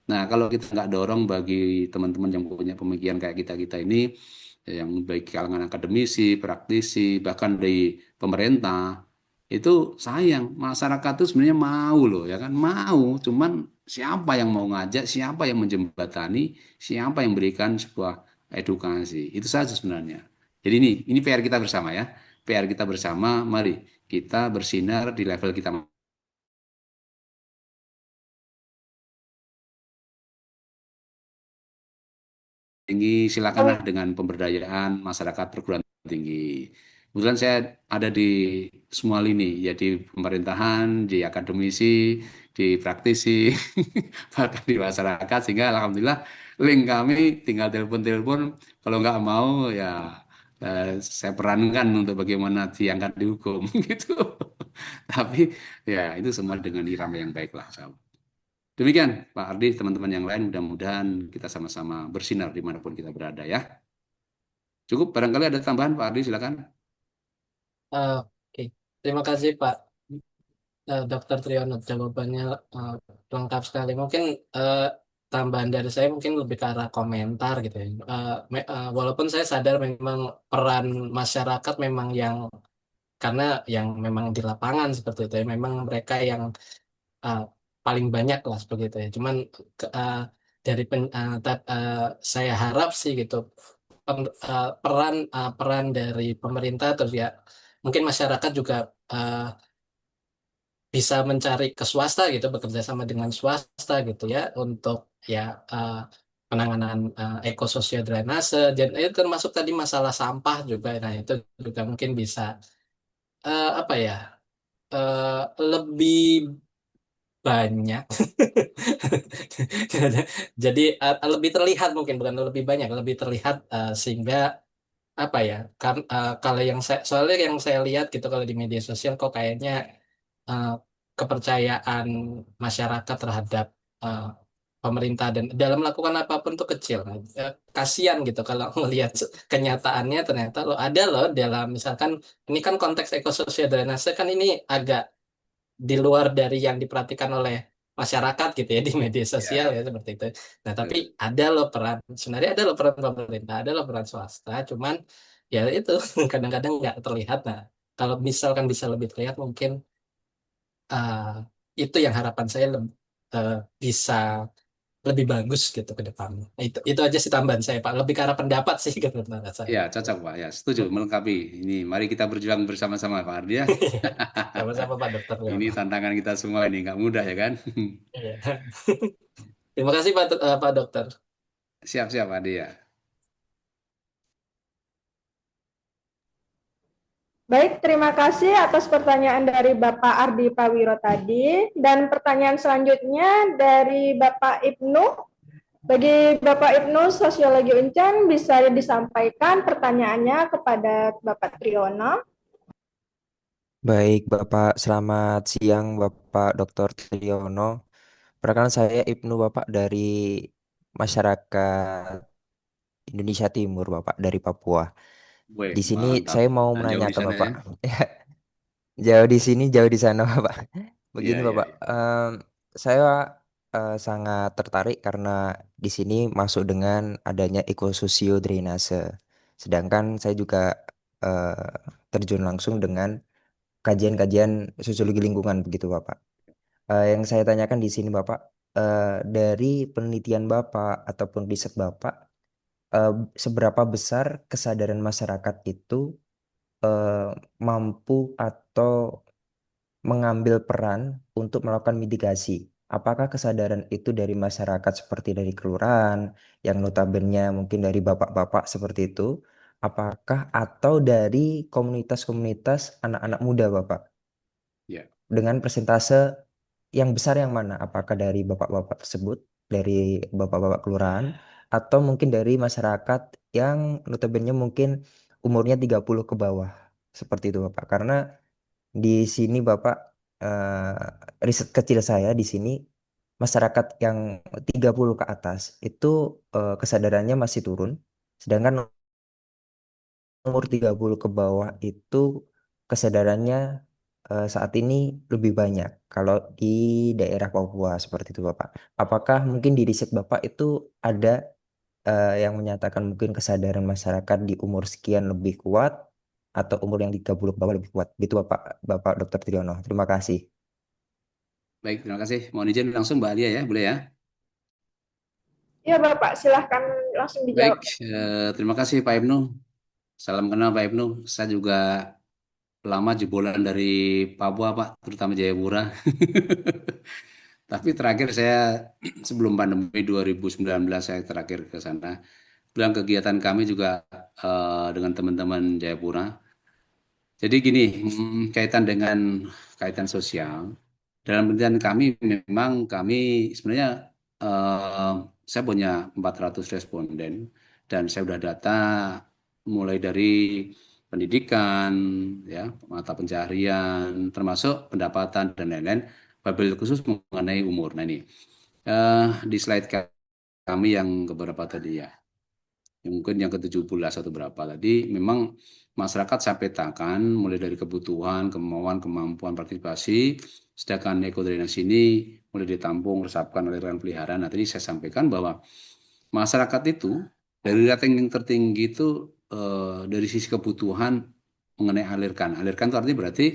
Nah kalau kita nggak dorong bagi teman-teman yang punya pemikiran kayak kita ini, yang baik kalangan akademisi, praktisi, bahkan dari pemerintah, itu sayang masyarakat itu sebenarnya mau loh ya kan mau cuman siapa yang mau ngajak siapa yang menjembatani siapa yang berikan sebuah edukasi itu saja sebenarnya jadi ini PR kita bersama ya PR kita bersama mari kita bersinar di level kita tinggi, silakanlah dengan pemberdayaan masyarakat perguruan tinggi. Kebetulan saya ada di semua lini, ya di pemerintahan, di akademisi, di praktisi, bahkan di masyarakat, sehingga alhamdulillah link kami tinggal telepon-telepon, kalau nggak mau ya saya perankan untuk bagaimana diangkat dihukum gitu. Tapi ya itu semua dengan irama yang baik lah. Demikian Pak Ardi, teman-teman yang lain mudah-mudahan kita sama-sama bersinar dimanapun kita berada ya. Cukup, barangkali ada tambahan Pak Ardi, silakan. Oke, terima kasih Pak Dr. Triyono, jawabannya eh, lengkap sekali. Mungkin eh, tambahan dari saya mungkin lebih ke arah komentar gitu ya. Walaupun saya sadar memang peran masyarakat memang yang karena yang memang di lapangan seperti itu ya, memang mereka yang uh, paling banyak lah seperti itu ya. Cuman dari saya harap sih gitu peran dari pemerintah terus ya mungkin masyarakat juga uh, bisa mencari ke swasta gitu bekerja sama dengan swasta gitu ya untuk ya uh, penanganan ekososio drainase dan itu termasuk tadi masalah sampah juga nah itu juga mungkin bisa apa ya lebih banyak jadi lebih terlihat mungkin bukan lebih banyak lebih terlihat sehingga apa ya kan kalau yang saya soalnya yang saya lihat gitu kalau di media sosial kok kayaknya eh, kepercayaan masyarakat terhadap eh, pemerintah dan dalam melakukan apapun tuh kecil. Nah, kasihan gitu kalau melihat kenyataannya ternyata lo ada loh dalam misalkan ini kan konteks ekososial drainase kan ini agak di luar dari yang diperhatikan oleh masyarakat gitu ya di media sosial Ya, ya seperti itu. Nah, tapi betul. ada loh peran sebenarnya ada loh peran pemerintah, ada loh peran swasta, cuman ya itu kadang-kadang nggak terlihat. Nah, kalau misalkan bisa lebih terlihat mungkin eh, itu yang harapan saya eh, bisa lebih bagus gitu ke depannya. Itu aja sih tambahan saya Pak. Lebih ke arah pendapat sih gitu pendapat saya. Ya, cocok Pak. Ya, setuju, melengkapi. Ini, mari kita berjuang bersama-sama Pak Ardi ya. Sama-sama Pak Dokter Ini Leono. tantangan kita semua ini, nggak mudah ya kan? Iya. Terima kasih Pak Dokter. Siap-siap Pak Ardi ya. Baik, terima kasih atas pertanyaan dari Bapak Ardi Pawiro tadi. Dan pertanyaan selanjutnya dari Bapak Ibnu. Bagi Bapak Ibnu, Sosiologi Uncen bisa disampaikan pertanyaannya kepada Bapak Triyono. Baik, Bapak, selamat siang, Bapak Dr. Triyono. Perkenalkan saya Ibnu, Bapak, dari masyarakat Indonesia Timur, Bapak, dari Papua. Weh, Di sini mantap. saya mau Nah, jauh di menanyakan, sana Bapak. ya. Jauh di sini, jauh di sana, Bapak. Iya, Begini, iya, Bapak, iya. saya sangat tertarik karena di sini masuk dengan adanya ekososio drainase. Sedangkan saya juga eh, terjun langsung dengan kajian-kajian sosiologi lingkungan, begitu, Bapak. Yang saya tanyakan di sini Bapak, dari penelitian Bapak ataupun riset Bapak, seberapa besar kesadaran masyarakat itu eh, mampu atau mengambil peran untuk melakukan mitigasi? Apakah kesadaran itu dari masyarakat seperti dari kelurahan, yang notabene mungkin dari bapak-bapak seperti itu, apakah atau dari komunitas-komunitas anak-anak muda Bapak? Iya. Dengan persentase yang besar yang mana? Apakah dari bapak-bapak tersebut, dari bapak-bapak kelurahan, atau mungkin dari masyarakat yang notabene mungkin umurnya 30 ke bawah. Seperti itu Bapak. Karena di sini Bapak, riset kecil saya di sini, masyarakat yang 30 ke atas itu kesadarannya masih turun. Sedangkan umur 30 ke bawah itu kesadarannya saat ini lebih banyak kalau di daerah Papua seperti itu Bapak. Apakah mungkin di riset Bapak itu ada yang menyatakan mungkin kesadaran masyarakat di umur sekian lebih kuat atau umur yang 30 ke bawah lebih kuat? Gitu Bapak, Bapak Dr. Triyono. Terima kasih. Baik, terima kasih. Mohon izin langsung Mbak Alia ya, boleh ya? Ya Bapak, silahkan langsung Baik, dijawab. terima kasih Pak Ibnu. Salam kenal Pak Ibnu. Saya juga lama jebolan dari Papua Pak, terutama Jayapura. Tapi terakhir saya sebelum pandemi 2019 saya terakhir ke sana. Bilang kegiatan kami juga dengan teman-teman Jayapura. Jadi gini, kaitan dengan kaitan sosial. Dalam penelitian kami memang kami sebenarnya saya punya 400 responden dan saya sudah data mulai dari pendidikan, ya, mata pencaharian, termasuk pendapatan dan lain-lain, wabil khusus mengenai umur. Nah ini di slide kami yang keberapa tadi ya, yang mungkin yang ke-17 atau berapa tadi, memang masyarakat saya petakan mulai dari kebutuhan, kemauan, kemampuan partisipasi, sedangkan ekodrainasi ini mulai ditampung, resapkan oleh rekan peliharaan. Nah, tadi saya sampaikan bahwa masyarakat itu dari rating yang tertinggi itu dari sisi kebutuhan mengenai alirkan. Alirkan itu artinya berarti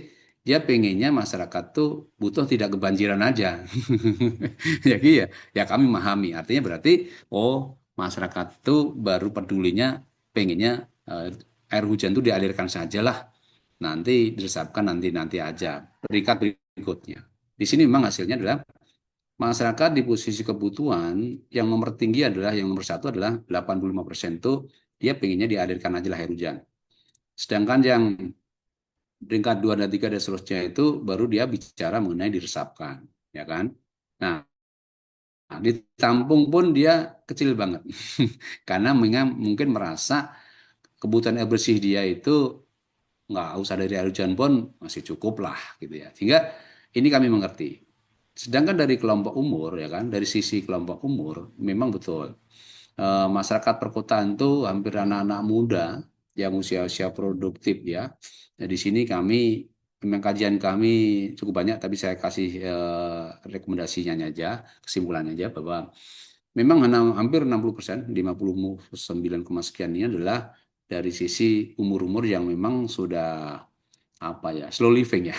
dia pengennya masyarakat tuh butuh tidak kebanjiran aja. Jadi ya kami memahami. Artinya berarti masyarakat tuh baru pedulinya pengennya air hujan itu dialirkan sajalah. Nanti diresapkan nanti aja. Berikat berikutnya. Di sini memang hasilnya adalah masyarakat di posisi kebutuhan yang nomor tinggi adalah yang nomor satu adalah 85% itu dia pengennya dialirkan aja lah air hujan. Sedangkan yang peringkat 2 dan 3 dan seterusnya itu baru dia bicara mengenai diresapkan, ya kan? Nah, ditampung pun dia kecil banget. Karena mungkin merasa kebutuhan air bersih dia itu nggak usah dari air hujan pun masih cukup lah gitu ya. Sehingga ini kami mengerti. Sedangkan dari kelompok umur ya kan, dari sisi kelompok umur memang betul. Masyarakat perkotaan itu hampir anak-anak muda yang usia-usia produktif ya. Nah, di sini kami memang kajian kami cukup banyak, tapi saya kasih rekomendasinya aja, kesimpulannya aja bahwa memang hampir 60%, 59, sekian ini adalah dari sisi umur-umur yang memang sudah apa ya, slow living ya.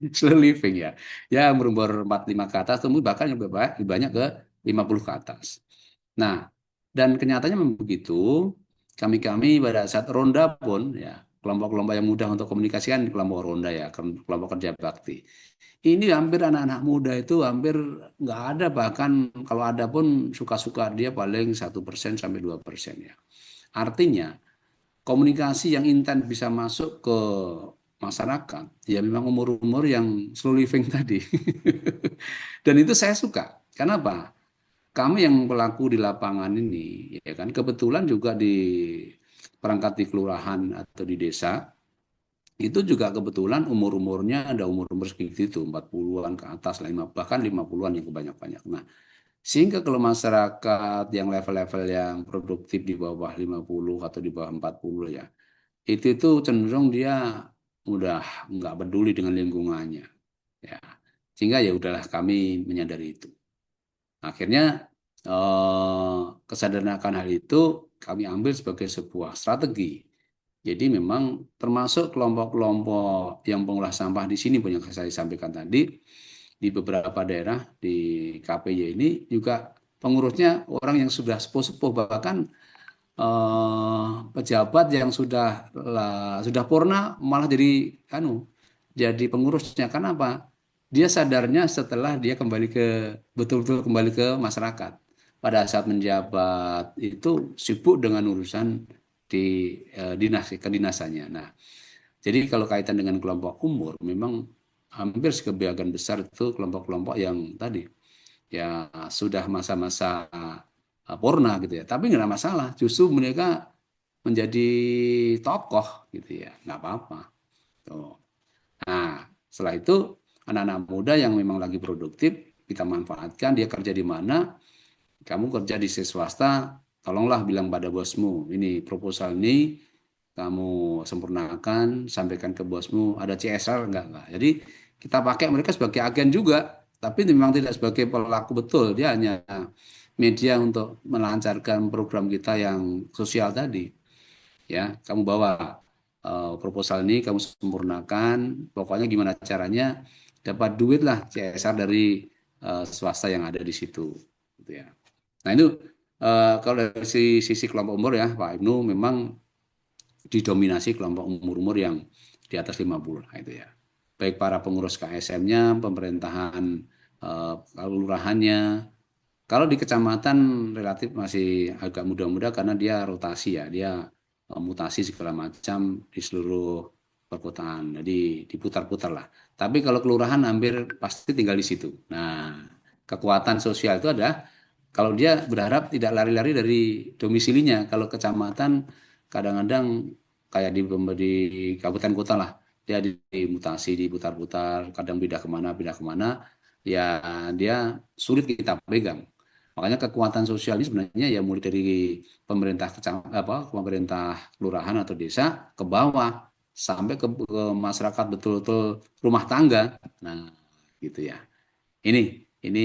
Slow living ya. Ya umur 45 ke atas, atau bahkan lebih banyak ke 50 ke atas. Nah, dan kenyataannya memang begitu. Kami pada saat ronda pun ya, kelompok-kelompok yang mudah untuk komunikasikan kelompok ronda ya, kelompok kerja bakti. Ini hampir anak-anak muda itu hampir nggak ada, bahkan kalau ada pun suka-suka dia paling 1% sampai 2% ya. Artinya komunikasi yang intens bisa masuk ke masyarakat, ya memang umur-umur yang slow living tadi. Dan itu saya suka. Kenapa? Kami yang pelaku di lapangan ini, ya kan, kebetulan juga di perangkat di kelurahan atau di desa, itu juga kebetulan umur-umurnya ada umur-umur segitu itu, 40-an ke atas, bahkan 50-an yang kebanyak-banyak. Nah, sehingga kalau masyarakat yang level-level yang produktif di bawah 50 atau di bawah 40 ya, itu cenderung dia udah nggak peduli dengan lingkungannya. Ya. Sehingga ya udahlah kami menyadari itu. Akhirnya kesadaran akan hal itu kami ambil sebagai sebuah strategi. Jadi memang termasuk kelompok-kelompok yang pengolah sampah di sini yang saya sampaikan tadi, di beberapa daerah di KPY ini juga pengurusnya orang yang sudah sepuh-sepuh, bahkan pejabat yang sudah purna malah jadi pengurusnya. Kenapa? Dia sadarnya setelah dia betul-betul kembali ke masyarakat. Pada saat menjabat itu sibuk dengan urusan di kedinasannya. Nah, jadi kalau kaitan dengan kelompok umur, memang hampir sebagian besar itu kelompok-kelompok yang tadi ya sudah masa-masa purna gitu ya. Tapi nggak ada masalah, justru mereka menjadi tokoh gitu ya, nggak apa-apa. Tuh. Nah, setelah itu anak-anak muda yang memang lagi produktif kita manfaatkan, dia kerja di mana, kamu kerja di swasta, tolonglah bilang pada bosmu, ini proposal ini kamu sempurnakan, sampaikan ke bosmu, ada CSR enggak. Jadi kita pakai mereka sebagai agen juga, tapi memang tidak sebagai pelaku betul, dia hanya media untuk melancarkan program kita yang sosial tadi. Ya, kamu bawa proposal ini, kamu sempurnakan, pokoknya gimana caranya dapat duit lah CSR dari swasta yang ada di situ, gitu ya. Nah itu kalau dari sisi kelompok umur ya Pak Ibnu memang didominasi kelompok umur-umur yang di atas 50 lah itu ya. Baik para pengurus KSM-nya, pemerintahan kelurahannya. Kalau di kecamatan relatif masih agak muda-muda karena dia rotasi ya, dia mutasi segala macam di seluruh perkotaan. Jadi diputar-putar lah. Tapi kalau kelurahan hampir pasti tinggal di situ. Nah, kekuatan sosial itu ada kalau dia berharap tidak lari-lari dari domisilinya. Kalau kecamatan kadang-kadang kayak di kabupaten kota lah, dia dimutasi, diputar-putar, kadang pindah kemana, ya dia sulit kita pegang. Makanya kekuatan sosial ini sebenarnya ya mulai dari pemerintah kelurahan atau desa ke bawah sampai ke masyarakat betul-betul rumah tangga. Nah, gitu ya. Ini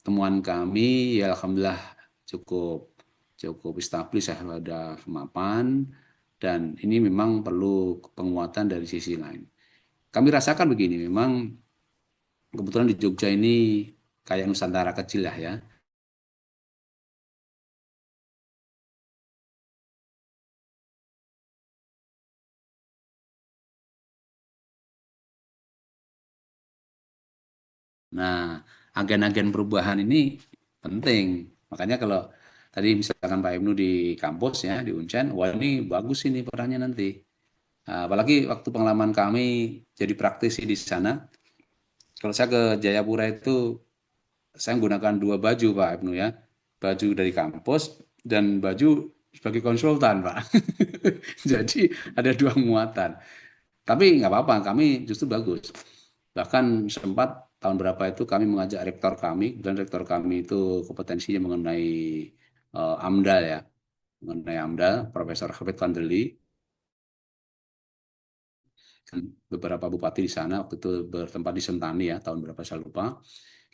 temuan kami ya alhamdulillah cukup cukup established ya, ada mapan dan ini memang perlu penguatan dari sisi lain. Kami rasakan begini, memang kebetulan di Jogja ini kayak Nusantara kecil lah ya. Nah, agen-agen perubahan ini penting. Makanya kalau tadi misalkan Pak Ibnu di kampus ya, di Uncen, wah ini bagus ini perannya nanti. Nah, apalagi waktu pengalaman kami jadi praktisi di sana, kalau saya ke Jayapura itu, saya menggunakan dua baju Pak Ibnu ya. Baju dari kampus dan baju sebagai konsultan Pak. Jadi ada dua muatan. Tapi nggak apa-apa, kami justru bagus. Bahkan sempat tahun berapa itu kami mengajak rektor kami, dan rektor kami itu kompetensinya mengenai AMDAL ya, mengenai AMDAL, Profesor Habib Kandeli, beberapa bupati di sana waktu itu bertempat di Sentani ya, tahun berapa saya lupa.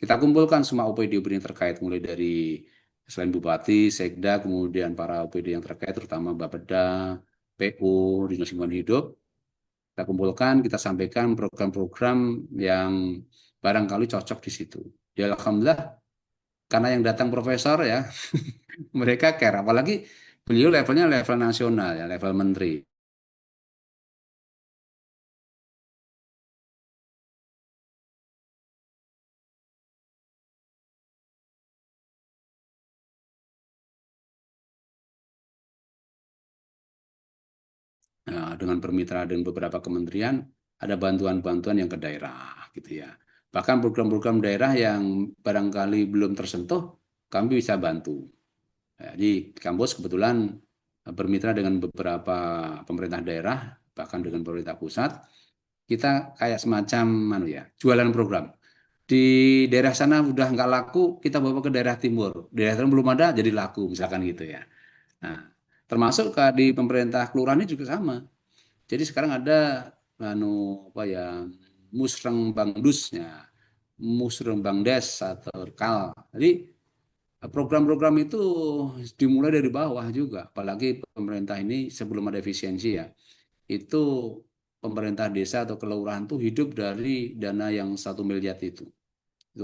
Kita kumpulkan semua OPD-OPD yang terkait, mulai dari selain bupati, sekda, kemudian para OPD yang terkait, terutama Bapeda, PU, Dinas Lingkungan Hidup. Kita kumpulkan, kita sampaikan program-program yang barangkali cocok di situ. Ya alhamdulillah, karena yang datang profesor ya, mereka care. Apalagi beliau levelnya level nasional ya, level menteri. dengan bermitra dengan beberapa kementerian, ada bantuan-bantuan yang ke daerah gitu ya. Bahkan program-program daerah yang barangkali belum tersentuh, kami bisa bantu. Di kampus kebetulan bermitra dengan beberapa pemerintah daerah, bahkan dengan pemerintah pusat, kita kayak semacam jualan program. Di daerah sana udah nggak laku, kita bawa ke daerah timur. Di daerah timur belum ada, jadi laku, misalkan gitu ya. Nah, termasuk di pemerintah kelurahan ini juga sama. Jadi sekarang ada musreng bangdusnya, musreng bangdes atau kal. Jadi program-program itu dimulai dari bawah juga, apalagi pemerintah ini sebelum ada efisiensi ya, itu pemerintah desa atau kelurahan tuh hidup dari dana yang 1 miliar itu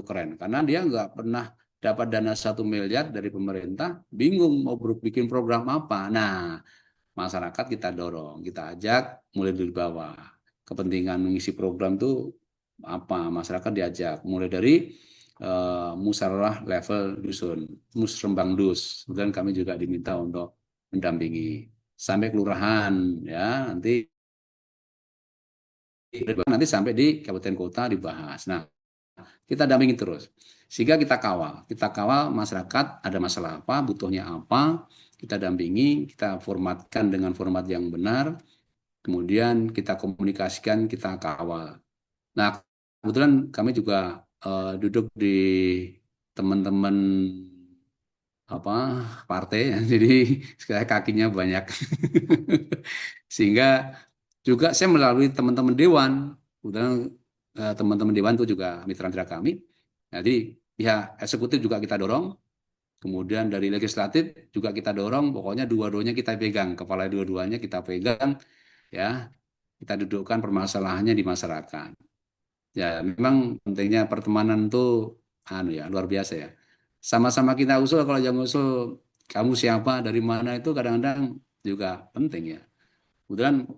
keren, karena dia nggak pernah dapat dana 1 miliar dari pemerintah, bingung mau bikin program apa. Nah, masyarakat kita dorong, kita ajak mulai dari bawah. Kepentingan mengisi program tuh apa? Masyarakat diajak mulai dari musyawarah level dusun, musrembang dus. Kemudian kami juga diminta untuk mendampingi sampai kelurahan ya, nanti sampai di kabupaten kota dibahas. Nah, kita dampingi terus sehingga kita kawal masyarakat ada masalah apa, butuhnya apa, kita dampingi, kita formatkan dengan format yang benar, kemudian kita komunikasikan, kita kawal. Nah, kebetulan kami juga duduk di teman-teman partai ya, jadi saya kakinya banyak. Sehingga juga saya melalui teman-teman dewan, kebetulan teman-teman dewan itu juga mitra-mitra kami. Jadi pihak eksekutif juga kita dorong, kemudian dari legislatif juga kita dorong, pokoknya dua-duanya kita pegang, kepala dua-duanya kita pegang, ya, kita dudukkan permasalahannya di masyarakat. Ya, memang pentingnya pertemanan itu luar biasa ya. Sama-sama kita usul, kalau yang usul kamu siapa, dari mana, itu kadang-kadang juga penting ya. Kemudian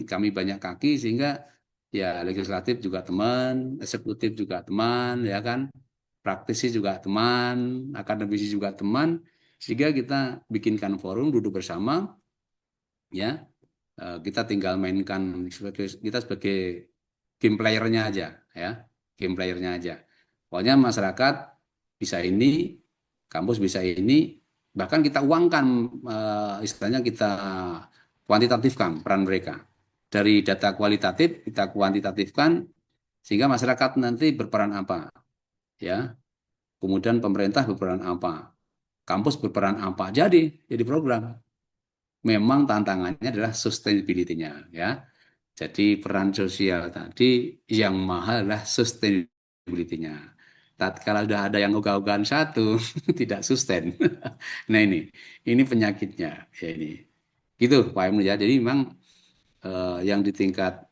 kami banyak kaki sehingga ya legislatif juga teman, eksekutif juga teman, ya kan, praktisi juga teman, akademisi juga teman, sehingga kita bikinkan forum, duduk bersama, ya, kita tinggal mainkan kita sebagai game playernya aja, ya, game playernya aja. Pokoknya masyarakat bisa ini, kampus bisa ini, bahkan kita uangkan, istilahnya kita kuantitatifkan peran mereka. Dari data kualitatif kita kuantitatifkan sehingga masyarakat nanti berperan apa, ya. Kemudian pemerintah berperan apa, kampus berperan apa. Jadi program. Memang tantangannya adalah sustainability-nya, ya. Jadi peran sosial tadi yang mahal adalah sustainability-nya. Tatkala sudah ada yang ogah-ogahan satu, tidak sustain. Nah ini penyakitnya, ya ini. Gitu Pak Emnu ya. Jadi memang yang di tingkat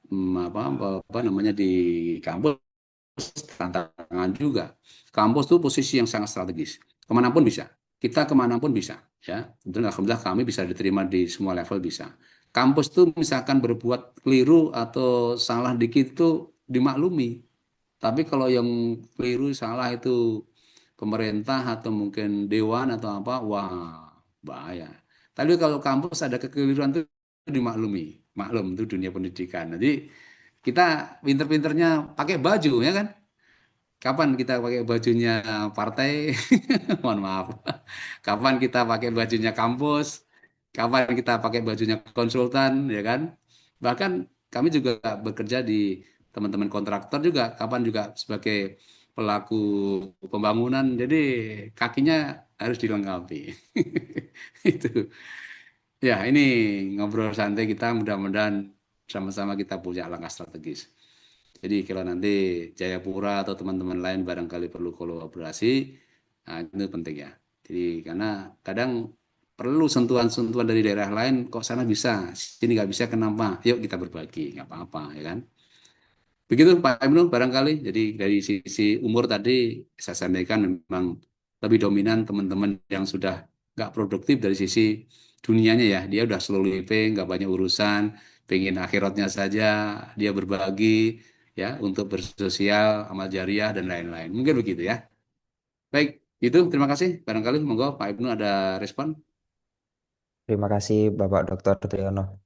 di kampus tantangan juga. Kampus itu posisi yang sangat strategis. Kemanapun bisa. Kita kemanapun bisa. Ya, dan alhamdulillah kami bisa diterima di semua level bisa. Kampus itu misalkan berbuat keliru atau salah dikit itu dimaklumi. Tapi kalau yang keliru salah itu pemerintah atau mungkin dewan atau apa, wah bahaya. Tapi kalau kampus ada kekeliruan itu dimaklumi. Maklum itu dunia pendidikan. Jadi kita pinter-pinternya pakai baju ya kan. Kapan kita pakai bajunya partai? Mohon maaf. Kapan kita pakai bajunya kampus? Kapan kita pakai bajunya konsultan, ya kan? Bahkan kami juga bekerja di teman-teman kontraktor juga, kapan juga sebagai pelaku pembangunan. Jadi kakinya harus dilengkapi. Itu. Ya, ini ngobrol santai kita, mudah-mudahan sama-sama kita punya langkah strategis. Jadi kalau nanti Jayapura atau teman-teman lain barangkali perlu kolaborasi, nah itu penting ya. Jadi karena kadang perlu sentuhan-sentuhan dari daerah lain, kok sana bisa, sini nggak bisa, kenapa? Yuk kita berbagi, nggak apa-apa, ya kan? Begitu Pak Ibnu barangkali. Jadi dari sisi umur tadi saya sampaikan memang lebih dominan teman-teman yang sudah nggak produktif dari sisi dunianya ya. Dia udah slow living, nggak banyak urusan, pengen akhiratnya saja, dia berbagi ya untuk bersosial, amal jariah dan lain-lain. Mungkin begitu ya. Baik, itu terima kasih. Barangkali monggo Pak Ibnu ada respon. Terima kasih Bapak Dr. Triyono.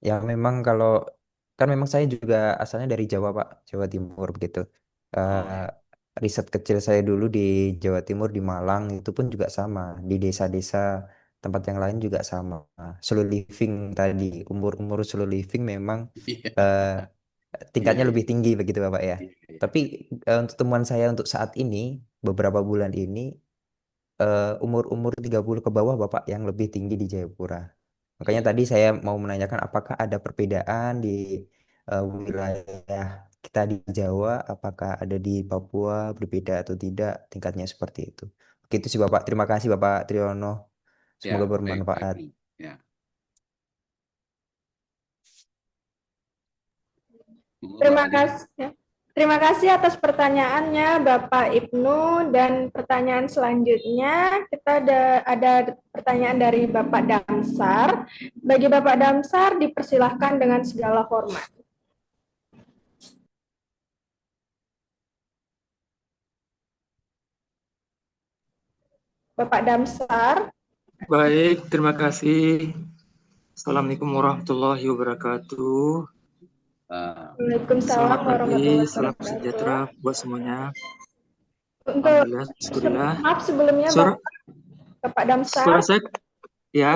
Ya memang kalau kan memang saya juga asalnya dari Jawa Pak, Jawa Timur begitu. Oh Eh, ya. Riset kecil saya dulu di Jawa Timur di Malang itu pun juga sama. Di desa-desa tempat yang lain juga sama. Slow living tadi, umur-umur slow living memang Iya, eh, iya, tingkatnya iya. lebih tinggi begitu Bapak ya. Iya, iya. Tapi untuk temuan saya untuk saat ini, beberapa bulan ini umur-umur 30 ke bawah Bapak yang lebih tinggi di Jayapura. Makanya tadi saya mau menanyakan apakah ada perbedaan di wilayah kita di Jawa, apakah ada di Papua berbeda atau tidak, tingkatnya seperti itu. Begitu sih Bapak. Terima kasih Bapak Triyono. Ya, Semoga baik, baik. bermanfaat. Ya. Monggo, Mbak Terima Ali. kasih. Terima kasih atas pertanyaannya Bapak Ibnu, dan pertanyaan selanjutnya kita ada pertanyaan dari Bapak Damsar. Bagi Bapak Damsar dipersilahkan dengan segala hormat. Bapak Damsar, Baik, terima kasih. Assalamualaikum warahmatullahi wabarakatuh. Waalaikumsalam Selamat warahmatullahi pagi, salam wabarakatuh. sejahtera buat semuanya. Untuk Alhamdulillah, syukurillah. maaf sebelumnya Suara, Bapak Damsar, suara saya, ya, ya,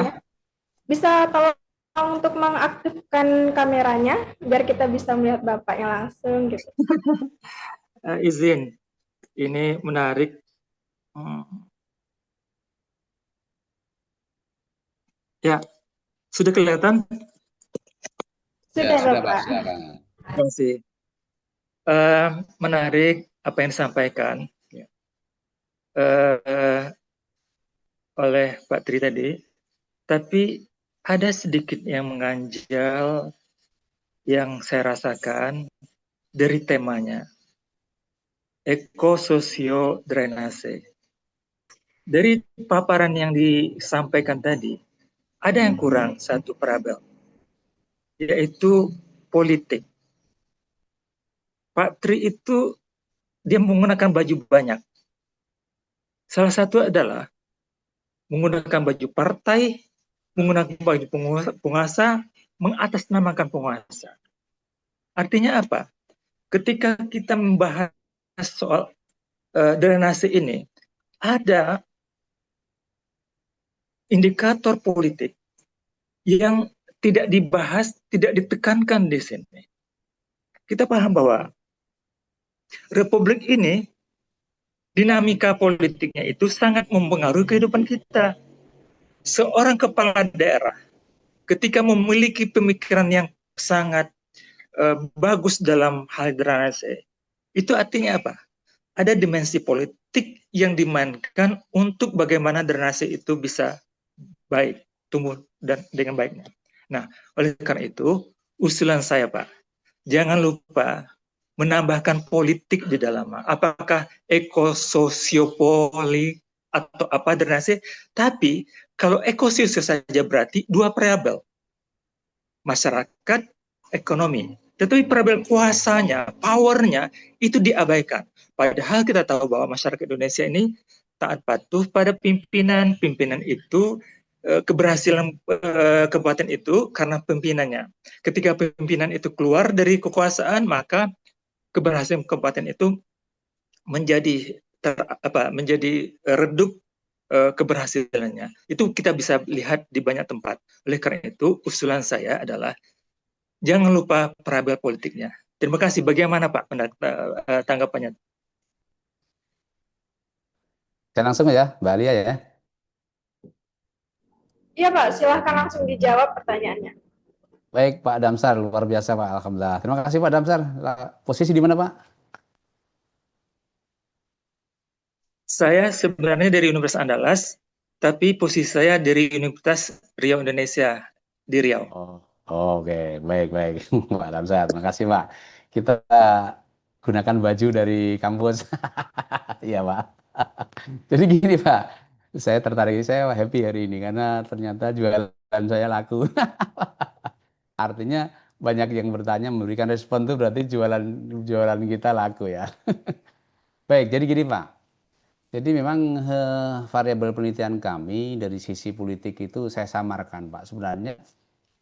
bisa tolong untuk mengaktifkan kameranya biar kita bisa melihat Bapaknya langsung gitu. izin. Ini menarik. Hmm, Ya, sudah kelihatan? Sudah Sudah, Pak, Bapak. silakan. Terima kasih. Menarik apa yang disampaikan ya, oleh Pak Tri tadi, tapi ada sedikit yang mengganjal yang saya rasakan dari temanya, ekososio drainase. Dari paparan yang disampaikan tadi, ada yang kurang satu parabel, yaitu politik. Pak Tri itu dia menggunakan baju banyak. Salah satu adalah menggunakan baju partai, menggunakan baju penguasa, mengatasnamakan penguasa. Artinya apa? Ketika kita membahas soal drainase ini, ada indikator politik yang tidak dibahas, tidak ditekankan di sini. Kita paham bahwa Republik ini, dinamika politiknya itu sangat mempengaruhi kehidupan kita. Seorang kepala daerah, ketika memiliki pemikiran yang sangat bagus dalam hal drainase, itu artinya apa? Ada dimensi politik yang dimainkan untuk bagaimana drainase itu bisa baik, tumbuh dan dengan baiknya. Nah, oleh karena itu, usulan saya Pak, jangan lupa menambahkan politik di dalamnya. Apakah ekososiopoli atau apa drainase? Tapi kalau ekososio saja berarti dua variabel, masyarakat, ekonomi. Tetapi variabel kuasanya, powernya itu diabaikan. Padahal kita tahu bahwa masyarakat Indonesia ini taat patuh pada pimpinan. Pimpinan itu keberhasilan kabupaten itu karena pimpinannya. Ketika pimpinan itu keluar dari kekuasaan, maka keberhasilan kabupaten itu menjadi menjadi redup keberhasilannya. Itu kita bisa lihat di banyak tempat. Oleh karena itu, usulan saya adalah jangan lupa parabel politiknya. Terima kasih. Bagaimana Pak tanggapannya? Saya langsung ya, Mbak Alia ya. Iya Pak, silahkan langsung dijawab pertanyaannya. Baik, Pak Damsar, luar biasa Pak, Alhamdulillah. Terima kasih Pak Damsar. Posisi di mana Pak? Saya sebenarnya dari Universitas Andalas, tapi posisi saya dari Universitas Riau Indonesia di Riau. Oh, oke, baik, baik, Pak Damsar. Terima kasih Pak. Kita gunakan baju dari kampus. Iya Pak. Jadi gini Pak, saya tertarik, saya happy hari ini karena ternyata jualan saya laku. Artinya banyak yang bertanya, memberikan respon tuh berarti jualan jualan kita laku ya. Baik, jadi gini Pak. Jadi memang variabel penelitian kami dari sisi politik itu saya samarkan Pak. Sebenarnya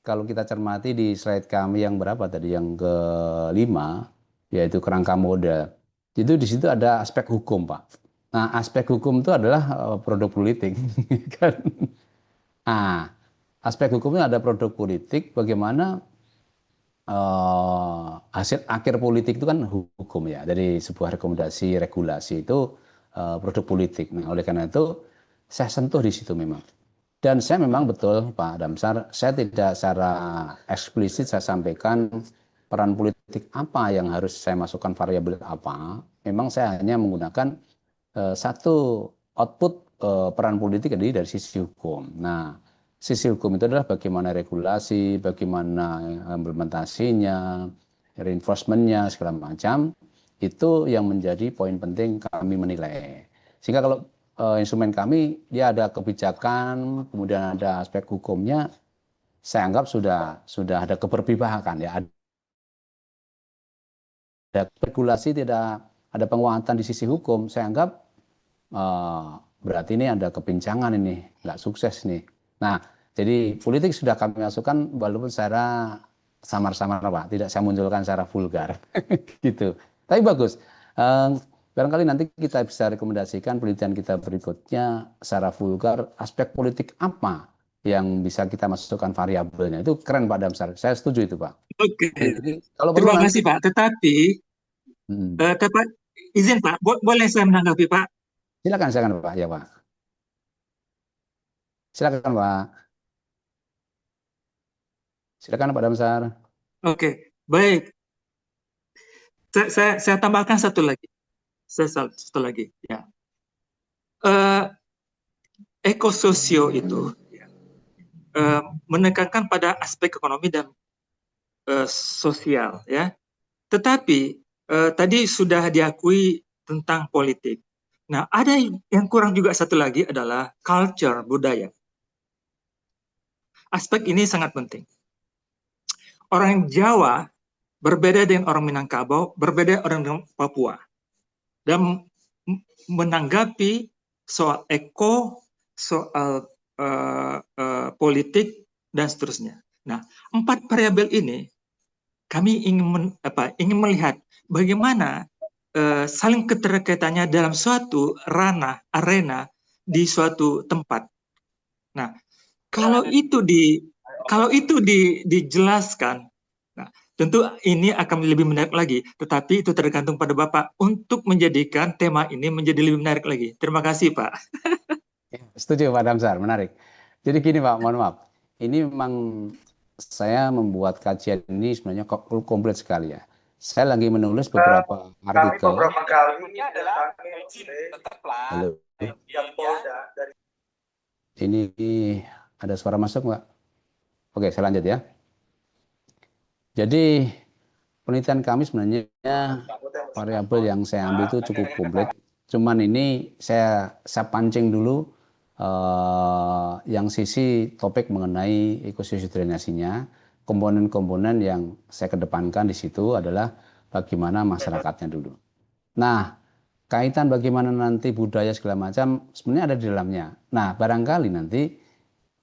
kalau kita cermati di slide kami yang berapa tadi, yang kelima, yaitu kerangka modal, itu di situ ada aspek hukum, Pak. Nah, aspek hukum itu adalah produk politik, kan? Nah, aspek hukumnya ada produk politik, bagaimana hasil akhir politik itu kan hukum ya, dari sebuah rekomendasi regulasi itu produk politik. Nah, oleh karena itu saya sentuh di situ memang. Dan saya memang betul Pak Damsar, saya tidak secara eksplisit saya sampaikan peran politik apa yang harus saya masukkan, variabel apa. Memang saya hanya menggunakan satu output peran politik dari sisi hukum. Nah, sisi hukum itu adalah bagaimana regulasi, bagaimana implementasinya, reinforcementnya, segala macam. Itu yang menjadi poin penting kami menilai. Sehingga kalau instrumen kami, dia ada kebijakan, kemudian ada aspek hukumnya, saya anggap sudah ada keberpihakan ya. Ada regulasi, tidak ada penguatan di sisi hukum, saya anggap berarti ini ada kepincangan, ini nggak sukses nih. Nah, jadi politik sudah kami masukkan walaupun secara samar-samar Pak, tidak saya munculkan secara vulgar gitu. Tapi bagus. Barangkali nanti kita bisa rekomendasikan penelitian kita berikutnya secara vulgar, aspek politik apa yang bisa kita masukkan variabelnya. Itu keren Pak Damsar. Saya setuju itu Pak. Oke, Jadi, kalau perlu terima nanti kasih Pak. Tetapi, tepat, izin Pak, boleh saya menanggapi Pak? silakan Pak. Ya Pak. Silakan Pak. Silakan Pak Damsar. Oke, baik. Saya tambahkan satu lagi. Satu lagi. Ya. Ekososio itu menekankan pada aspek ekonomi dan sosial, ya. Tetapi tadi sudah diakui tentang politik. Nah, ada yang kurang juga satu lagi adalah culture, budaya. Aspek ini sangat penting. Orang Jawa berbeda dengan orang Minangkabau, berbeda orang dengan Papua. Dan menanggapi soal soal politik, dan seterusnya. Nah, 4 variabel ini kami ingin melihat bagaimana saling keterkaitannya dalam suatu arena di suatu tempat. Nah, kalau itu dijelaskan, nah, tentu ini akan lebih menarik lagi. Tetapi itu tergantung pada Bapak untuk menjadikan tema ini menjadi lebih menarik lagi. Terima kasih, Pak. Setuju Pak Damsar, menarik. Jadi gini Pak, mohon maaf. Ini memang saya membuat kajian ini sebenarnya komplit sekali ya. Saya lagi menulis beberapa artikel. Halo. Ini ada suara masuk nggak? Oke, saya lanjut ya. Jadi penelitian kami sebenarnya variabel yang saya ambil itu cukup komplit. Cuman ini saya pancing dulu yang sisi topik mengenai ekosistem drainasinya. Komponen-komponen yang saya kedepankan di situ adalah bagaimana masyarakatnya dulu. Nah, kaitan bagaimana nanti budaya segala macam sebenarnya ada di dalamnya. Nah, barangkali nanti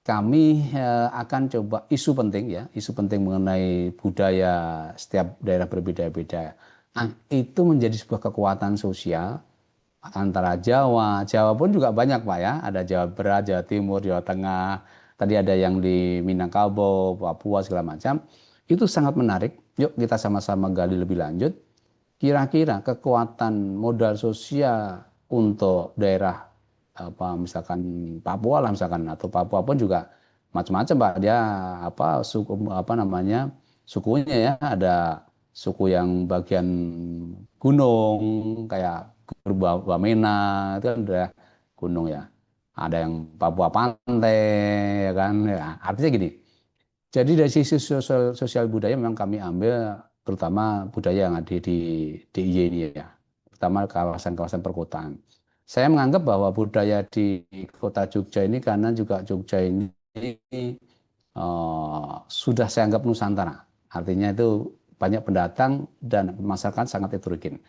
kami akan coba isu penting mengenai budaya setiap daerah berbeda-beda. Nah, itu menjadi sebuah kekuatan sosial antara Jawa pun juga banyak Pak ya, ada Jawa Barat, Jawa Timur, Jawa Tengah, tadi ada yang di Minangkabau, Papua segala macam. Itu sangat menarik. Yuk kita sama-sama gali lebih lanjut. Kira-kira kekuatan modal sosial untuk daerah misalkan Papua lah misalkan, atau Papua pun juga macam-macam Pak. Dia sukunya ya, ada suku yang bagian gunung kayak Wamena, itu kan udah gunung ya. Ada yang Papua pantai ya kan. Ya, artinya gini. Jadi dari sisi sosial budaya memang kami ambil terutama budaya yang ada di DIY ini ya. Terutama kawasan-kawasan perkotaan. Saya menganggap bahwa budaya di kota Jogja ini, karena juga Jogja ini sudah saya anggap Nusantara. Artinya itu banyak pendatang dan masyarakat sangat heterogen.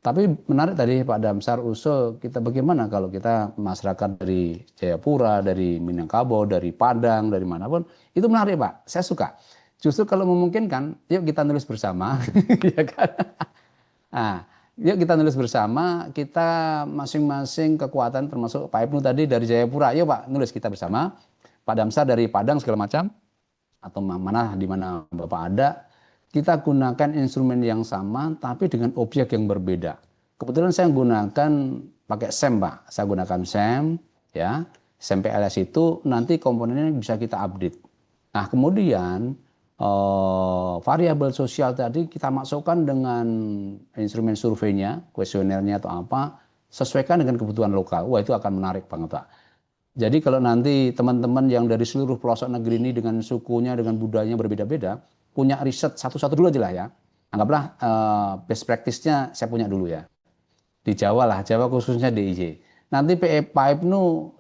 Tapi menarik tadi Pak Damsar usul kita bagaimana kalau kita masyarakat dari Jayapura, dari Minangkabau, dari Padang, dari manapun, itu menarik Pak, saya suka. Justru kalau memungkinkan, yuk kita nulis bersama, ya kan? Nah, yuk kita nulis bersama, kita masing-masing kekuatan termasuk Pak Ibnu tadi dari Jayapura, yuk Pak nulis kita bersama, Pak Damsar dari Padang segala macam, atau mana di mana Bapak ada, kita gunakan instrumen yang sama tapi dengan objek yang berbeda. Kebetulan saya gunakan pakai SEM Pak, saya gunakan SEM, ya, SEM PLS itu nanti komponennya bisa kita update. Nah kemudian variabel sosial tadi kita masukkan dengan instrumen surveinya, kuesionernya atau apa, sesuaikan dengan kebutuhan lokal. Wah itu akan menarik banget Pak. Jadi kalau nanti teman-teman yang dari seluruh pelosok negeri ini dengan sukunya, dengan budayanya berbeda-beda, punya riset satu-satu dulu aja lah ya. Anggaplah best practice-nya saya punya dulu ya. Di Jawa lah, Jawa khususnya DIY. Nanti Pak Ibnu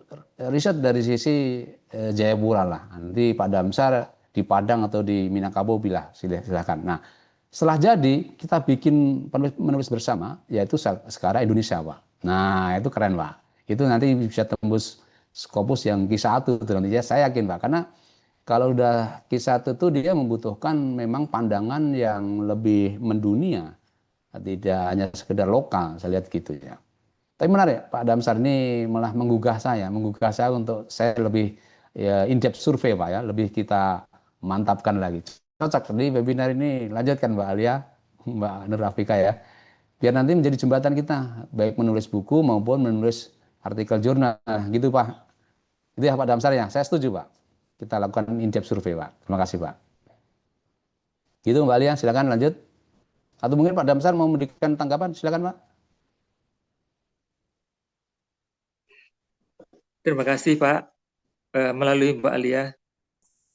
riset dari sisi Jayapura lah. Nanti Pak Damsar di Padang atau di Minangkabau silakan. Nah, setelah jadi kita bikin menulis bersama, yaitu sekarang Indonesia Pak. Nah, itu keren Pak. Itu nanti bisa tembus Scopus yang Q1 nanti ya, saya yakin Pak. Karena kalau udah Q1 itu dia membutuhkan memang pandangan yang lebih mendunia, tidak hanya sekedar lokal, saya lihat gitu ya. Tapi menarik, Pak Damsar ini malah menggugah saya untuk saya lebih ya, in-depth survei Pak ya, lebih kita mantapkan lagi. Cocok di webinar ini, lanjutkan Mbak Alia, Mbak Nur Rafika ya. Biar nanti menjadi jembatan kita, baik menulis buku maupun menulis artikel jurnal, gitu Pak. Itu ya Pak Damsar ya, saya setuju Pak. Kita lakukan in-depth survei Pak. Terima kasih Pak. Gitu Mbak Alia, silakan lanjut. Atau mungkin Pak Damsar mau memberikan tanggapan, silakan Pak. Terima kasih Pak. Melalui Mbak Alia.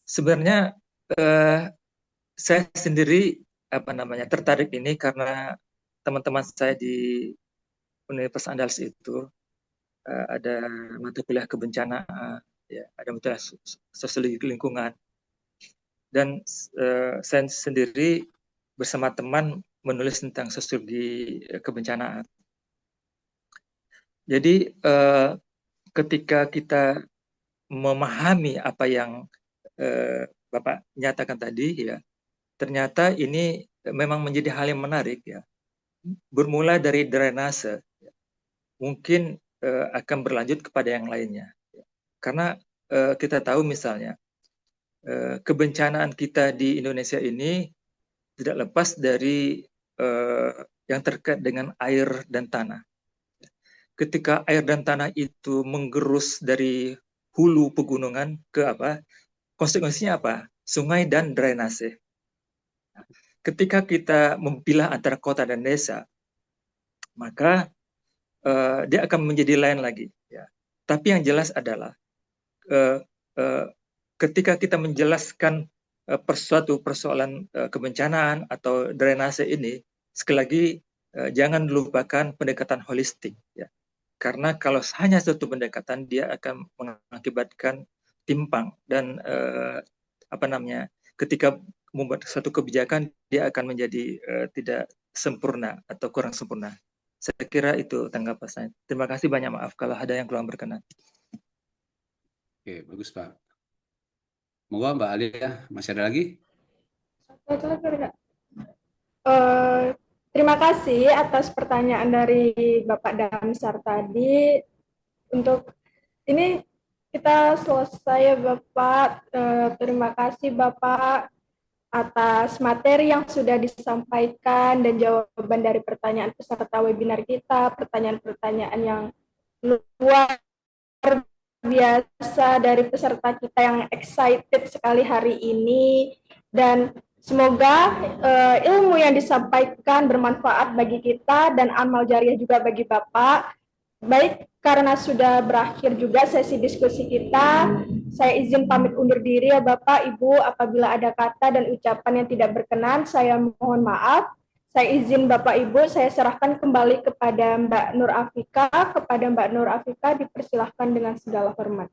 Sebenarnya saya sendiri tertarik ini karena teman-teman saya di Universitas Andalas itu ada mata kuliah kebencanaan, ya, ada mata kuliah sosiologi lingkungan, dan saya sendiri bersama teman menulis tentang sosiologi kebencanaan. Jadi ketika kita memahami apa yang Bapak nyatakan tadi, ya, ternyata ini memang menjadi hal yang menarik, ya. Bermula dari drainase, ya, mungkin akan berlanjut kepada yang lainnya, ya. Karena kita tahu misalnya kebencanaan kita di Indonesia ini tidak lepas dari yang terkait dengan air dan tanah. Ketika air dan tanah itu menggerus dari hulu pegunungan ke apa? Konsekuensinya apa? Sungai dan drainase. Ketika kita memilah antara kota dan desa, maka dia akan menjadi lain lagi. Ya. Tapi yang jelas adalah ketika kita menjelaskan suatu persoalan kebencanaan atau drainase ini, sekali lagi jangan lupakan pendekatan holistik. Ya. Karena kalau hanya satu pendekatan, dia akan mengakibatkan timpang dan ketika membuat satu kebijakan dia akan menjadi tidak sempurna atau kurang sempurna. Saya kira itu tanggapan saya. Terima kasih banyak, maaf kalau ada yang kurang berkenan. Oke, bagus Pak. Moga Mbak Alia masih ada lagi? Terima kasih atas pertanyaan dari Bapak Damsar tadi. Untuk ini kita selesai ya Bapak. Terima kasih Bapak atas materi yang sudah disampaikan dan jawaban dari pertanyaan peserta webinar kita, pertanyaan-pertanyaan yang luar biasa dari peserta kita yang excited sekali hari ini, dan semoga ilmu yang disampaikan bermanfaat bagi kita dan amal jariah juga bagi Bapak. Baik, karena sudah berakhir juga sesi diskusi kita, saya izin pamit undur diri ya Bapak, Ibu. Apabila ada kata dan ucapan yang tidak berkenan, saya mohon maaf. Saya izin Bapak, Ibu, saya serahkan kembali kepada Mbak Nur Afika. Kepada Mbak Nur Afika, dipersilahkan dengan segala hormat.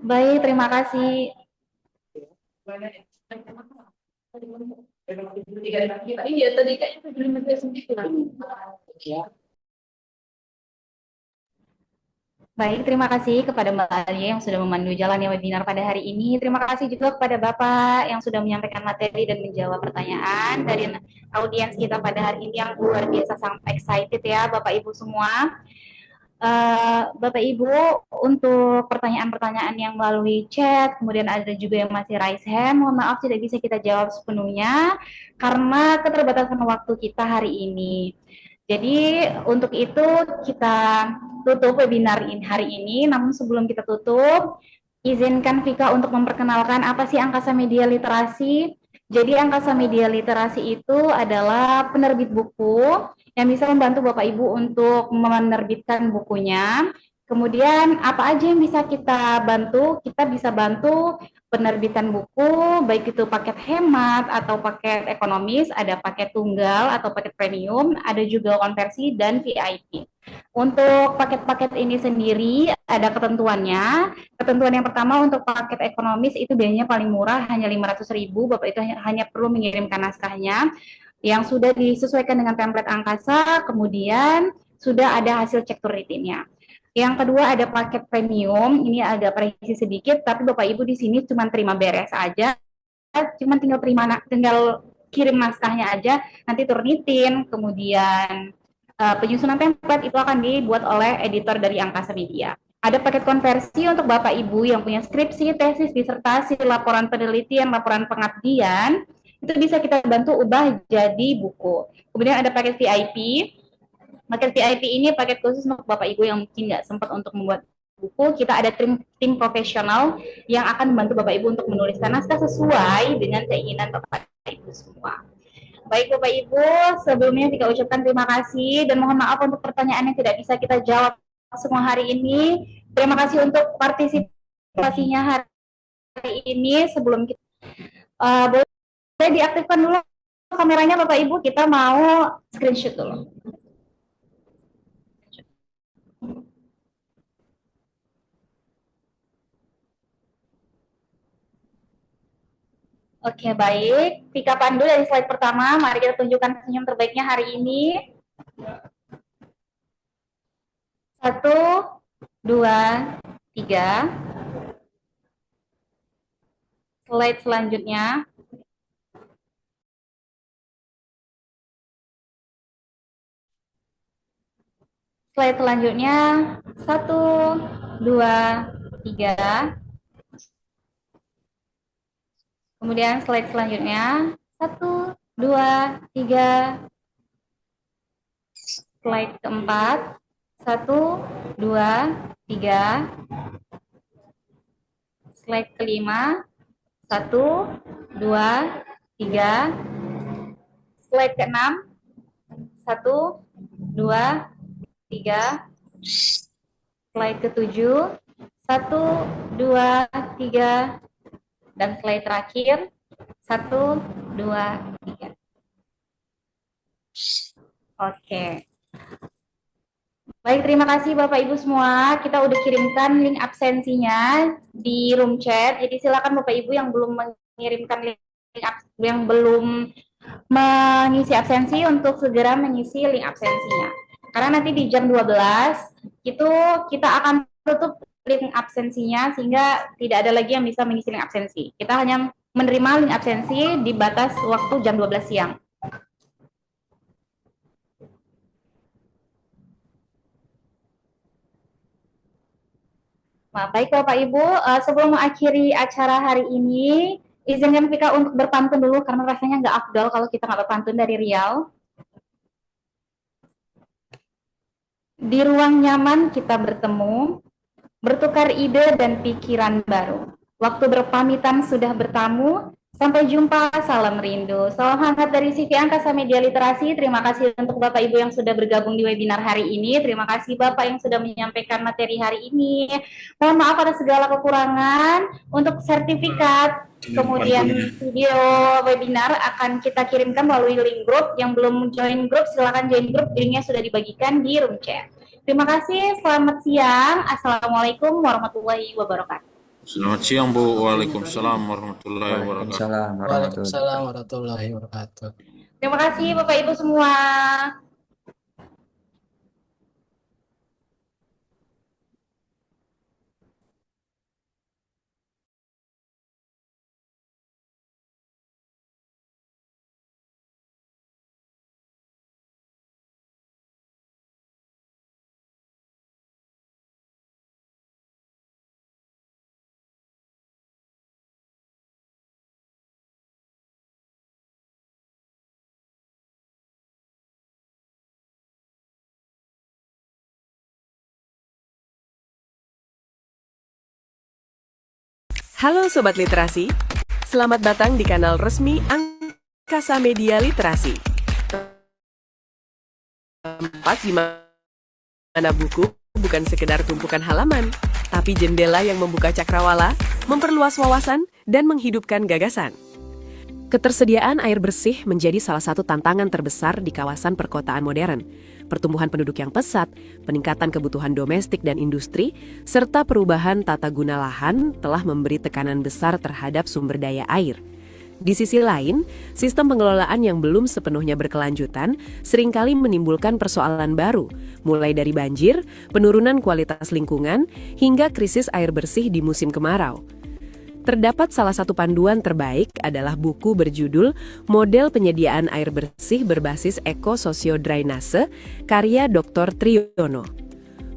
Baik, terima kasih. Iya, tadi kayaknya belum Baik, terima kasih kepada Mbak Alia yang sudah memandu jalannya webinar pada hari ini. Terima kasih juga kepada Bapak yang sudah menyampaikan materi dan menjawab pertanyaan dari audiens kita pada hari ini yang luar biasa sangat excited ya Bapak Ibu semua. Bapak Ibu, untuk pertanyaan-pertanyaan yang melalui chat, kemudian ada juga yang masih raise hand, mohon maaf tidak bisa kita jawab sepenuhnya karena keterbatasan waktu kita hari ini. Jadi untuk itu kita tutup webinar hari ini, namun sebelum kita tutup, izinkan Vika untuk memperkenalkan apa sih Angkasa Media Literasi. Jadi Angkasa Media Literasi itu adalah penerbit buku yang bisa membantu Bapak Ibu untuk menerbitkan bukunya. Kemudian apa aja yang bisa kita bantu? Kita bisa bantu penerbitan buku, baik itu paket hemat atau paket ekonomis, ada paket tunggal atau paket premium, ada juga konversi dan VIP. Untuk paket-paket ini sendiri ada ketentuannya. Ketentuan yang pertama untuk paket ekonomis itu biayanya paling murah hanya 500.000, Bapak itu hanya perlu mengirimkan naskahnya yang sudah disesuaikan dengan template Angkasa, kemudian sudah ada hasil cek to readingnya. Yang kedua ada paket premium, ini agak presisi sedikit, tapi Bapak Ibu di sini cuma terima beres aja, cuma tinggal kirim naskahnya aja, nanti turnitin, kemudian penyusunan template itu akan dibuat oleh editor dari Angkasa Media. Ada paket konversi untuk Bapak Ibu yang punya skripsi, tesis, disertasi, laporan penelitian, laporan pengabdian, itu bisa kita bantu ubah jadi buku. Kemudian ada paket VIP. Paket VIP ini paket khusus untuk Bapak Ibu yang mungkin nggak sempat untuk membuat buku. Kita ada tim profesional yang akan membantu Bapak Ibu untuk menuliskan naskah sesuai dengan keinginan Bapak Ibu semua. Baik Bapak Ibu, sebelumnya kita ucapkan terima kasih dan mohon maaf untuk pertanyaan yang tidak bisa kita jawab semua hari ini. Terima kasih untuk partisipasinya hari ini. Sebelum kita boleh diaktifkan dulu kameranya Bapak Ibu, kita mau screenshot dulu. Oke, baik. Vika pandu dari slide pertama. Mari kita tunjukkan senyum terbaiknya hari ini. 1, 2, 3. Slide selanjutnya. Slide selanjutnya. 1, 2, 3. Kemudian slide selanjutnya, 1, 2, 3. Slide keempat, 1, 2, 3. Slide kelima, 1, 2, 3. Slide keenam, 1, 2, 3. Slide ketujuh, 1, 2, 3. Dan slide terakhir, 1, 2, 3. Oke. Baik, terima kasih Bapak Ibu semua. Kita udah kirimkan link absensinya di room chat. Jadi silakan Bapak Ibu yang belum mengirimkan link yang belum mengisi absensi untuk segera mengisi link absensinya. Karena nanti di jam 12 itu kita akan tutup link absensinya sehingga tidak ada lagi yang bisa mengisi link absensi. Kita hanya menerima link absensi di batas waktu jam 12 siang. Nah, baik Bapak Ibu, sebelum mengakhiri acara hari ini, izinkan Vika untuk berpantun dulu karena rasanya nggak afdol kalau kita nggak berpantun dari Riau. Di ruang nyaman kita bertemu, bertukar ide dan pikiran baru. Waktu berpamitan sudah bertamu, sampai jumpa, salam rindu. Salam hangat dari CV Angkasa Media Literasi. Terima kasih untuk Bapak Ibu yang sudah bergabung di webinar hari ini. Terima kasih Bapak yang sudah menyampaikan materi hari ini. Mohon maaf atas segala kekurangan. Untuk sertifikat, kemudian video webinar akan kita kirimkan melalui link grup. Yang belum join grup, silakan join grup. Linknya sudah dibagikan di room chat. Terima kasih, selamat siang. Assalamualaikum warahmatullahi wabarakatuh. Selamat siang Bu. Waalaikumsalam warahmatullahi wabarakatuh. Waalaikumsalam warahmatullahi Waalaikumsalam warahmatullahi wabarakatuh. Terima kasih Bapak Ibu semua. Halo Sobat Literasi, selamat datang di kanal resmi Angkasa Media Literasi. Tempat di mana buku bukan sekedar tumpukan halaman, tapi jendela yang membuka cakrawala, memperluas wawasan, dan menghidupkan gagasan. Ketersediaan air bersih menjadi salah satu tantangan terbesar di kawasan perkotaan modern. Pertumbuhan penduduk yang pesat, peningkatan kebutuhan domestik dan industri, serta perubahan tata guna lahan telah memberi tekanan besar terhadap sumber daya air. Di sisi lain, sistem pengelolaan yang belum sepenuhnya berkelanjutan seringkali menimbulkan persoalan baru, mulai dari banjir, penurunan kualitas lingkungan, hingga krisis air bersih di musim kemarau. Terdapat salah satu panduan terbaik adalah buku berjudul Model Penyediaan Air Bersih Berbasis Ekososio-Drainase, karya Dr. Triyono.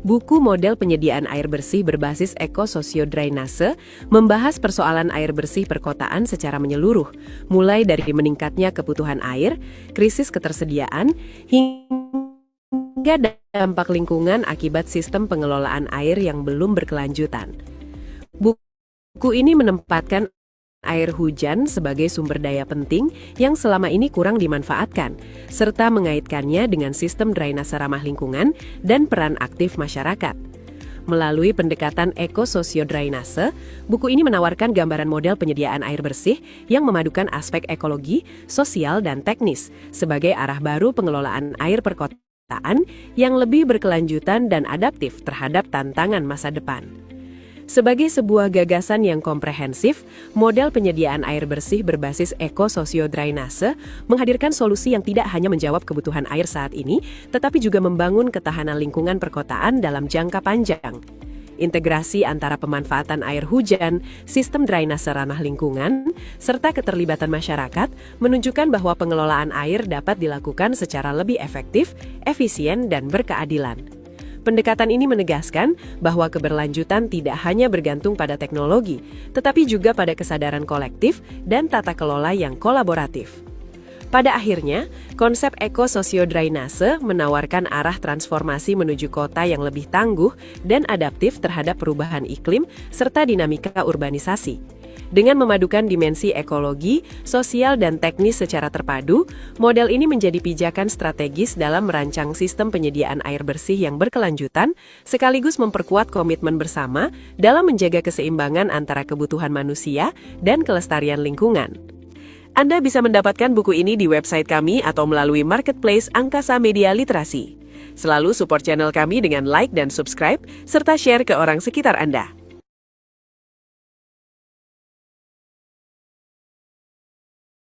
Buku Model Penyediaan Air Bersih Berbasis Ekososio-Drainase membahas persoalan air bersih perkotaan secara menyeluruh, mulai dari meningkatnya kebutuhan air, krisis ketersediaan, hingga dampak lingkungan akibat sistem pengelolaan air yang belum berkelanjutan. Buku ini menempatkan air hujan sebagai sumber daya penting yang selama ini kurang dimanfaatkan, serta mengaitkannya dengan sistem drainase ramah lingkungan dan peran aktif masyarakat. Melalui pendekatan ekososio-drainase, buku ini menawarkan gambaran model penyediaan air bersih yang memadukan aspek ekologi, sosial, dan teknis sebagai arah baru pengelolaan air perkotaan yang lebih berkelanjutan dan adaptif terhadap tantangan masa depan. Sebagai sebuah gagasan yang komprehensif, model penyediaan air bersih berbasis ekososio-drainase menghadirkan solusi yang tidak hanya menjawab kebutuhan air saat ini, tetapi juga membangun ketahanan lingkungan perkotaan dalam jangka panjang. Integrasi antara pemanfaatan air hujan, sistem drainase ramah lingkungan, serta keterlibatan masyarakat menunjukkan bahwa pengelolaan air dapat dilakukan secara lebih efektif, efisien, dan berkeadilan. Pendekatan ini menegaskan bahwa keberlanjutan tidak hanya bergantung pada teknologi, tetapi juga pada kesadaran kolektif dan tata kelola yang kolaboratif. Pada akhirnya, konsep ekososio-drainase menawarkan arah transformasi menuju kota yang lebih tangguh dan adaptif terhadap perubahan iklim serta dinamika urbanisasi. Dengan memadukan dimensi ekologi, sosial, dan teknis secara terpadu, model ini menjadi pijakan strategis dalam merancang sistem penyediaan air bersih yang berkelanjutan, sekaligus memperkuat komitmen bersama dalam menjaga keseimbangan antara kebutuhan manusia dan kelestarian lingkungan. Anda bisa mendapatkan buku ini di website kami atau melalui marketplace Angkasa Media Literasi. Selalu support channel kami dengan like dan subscribe, serta share ke orang sekitar Anda.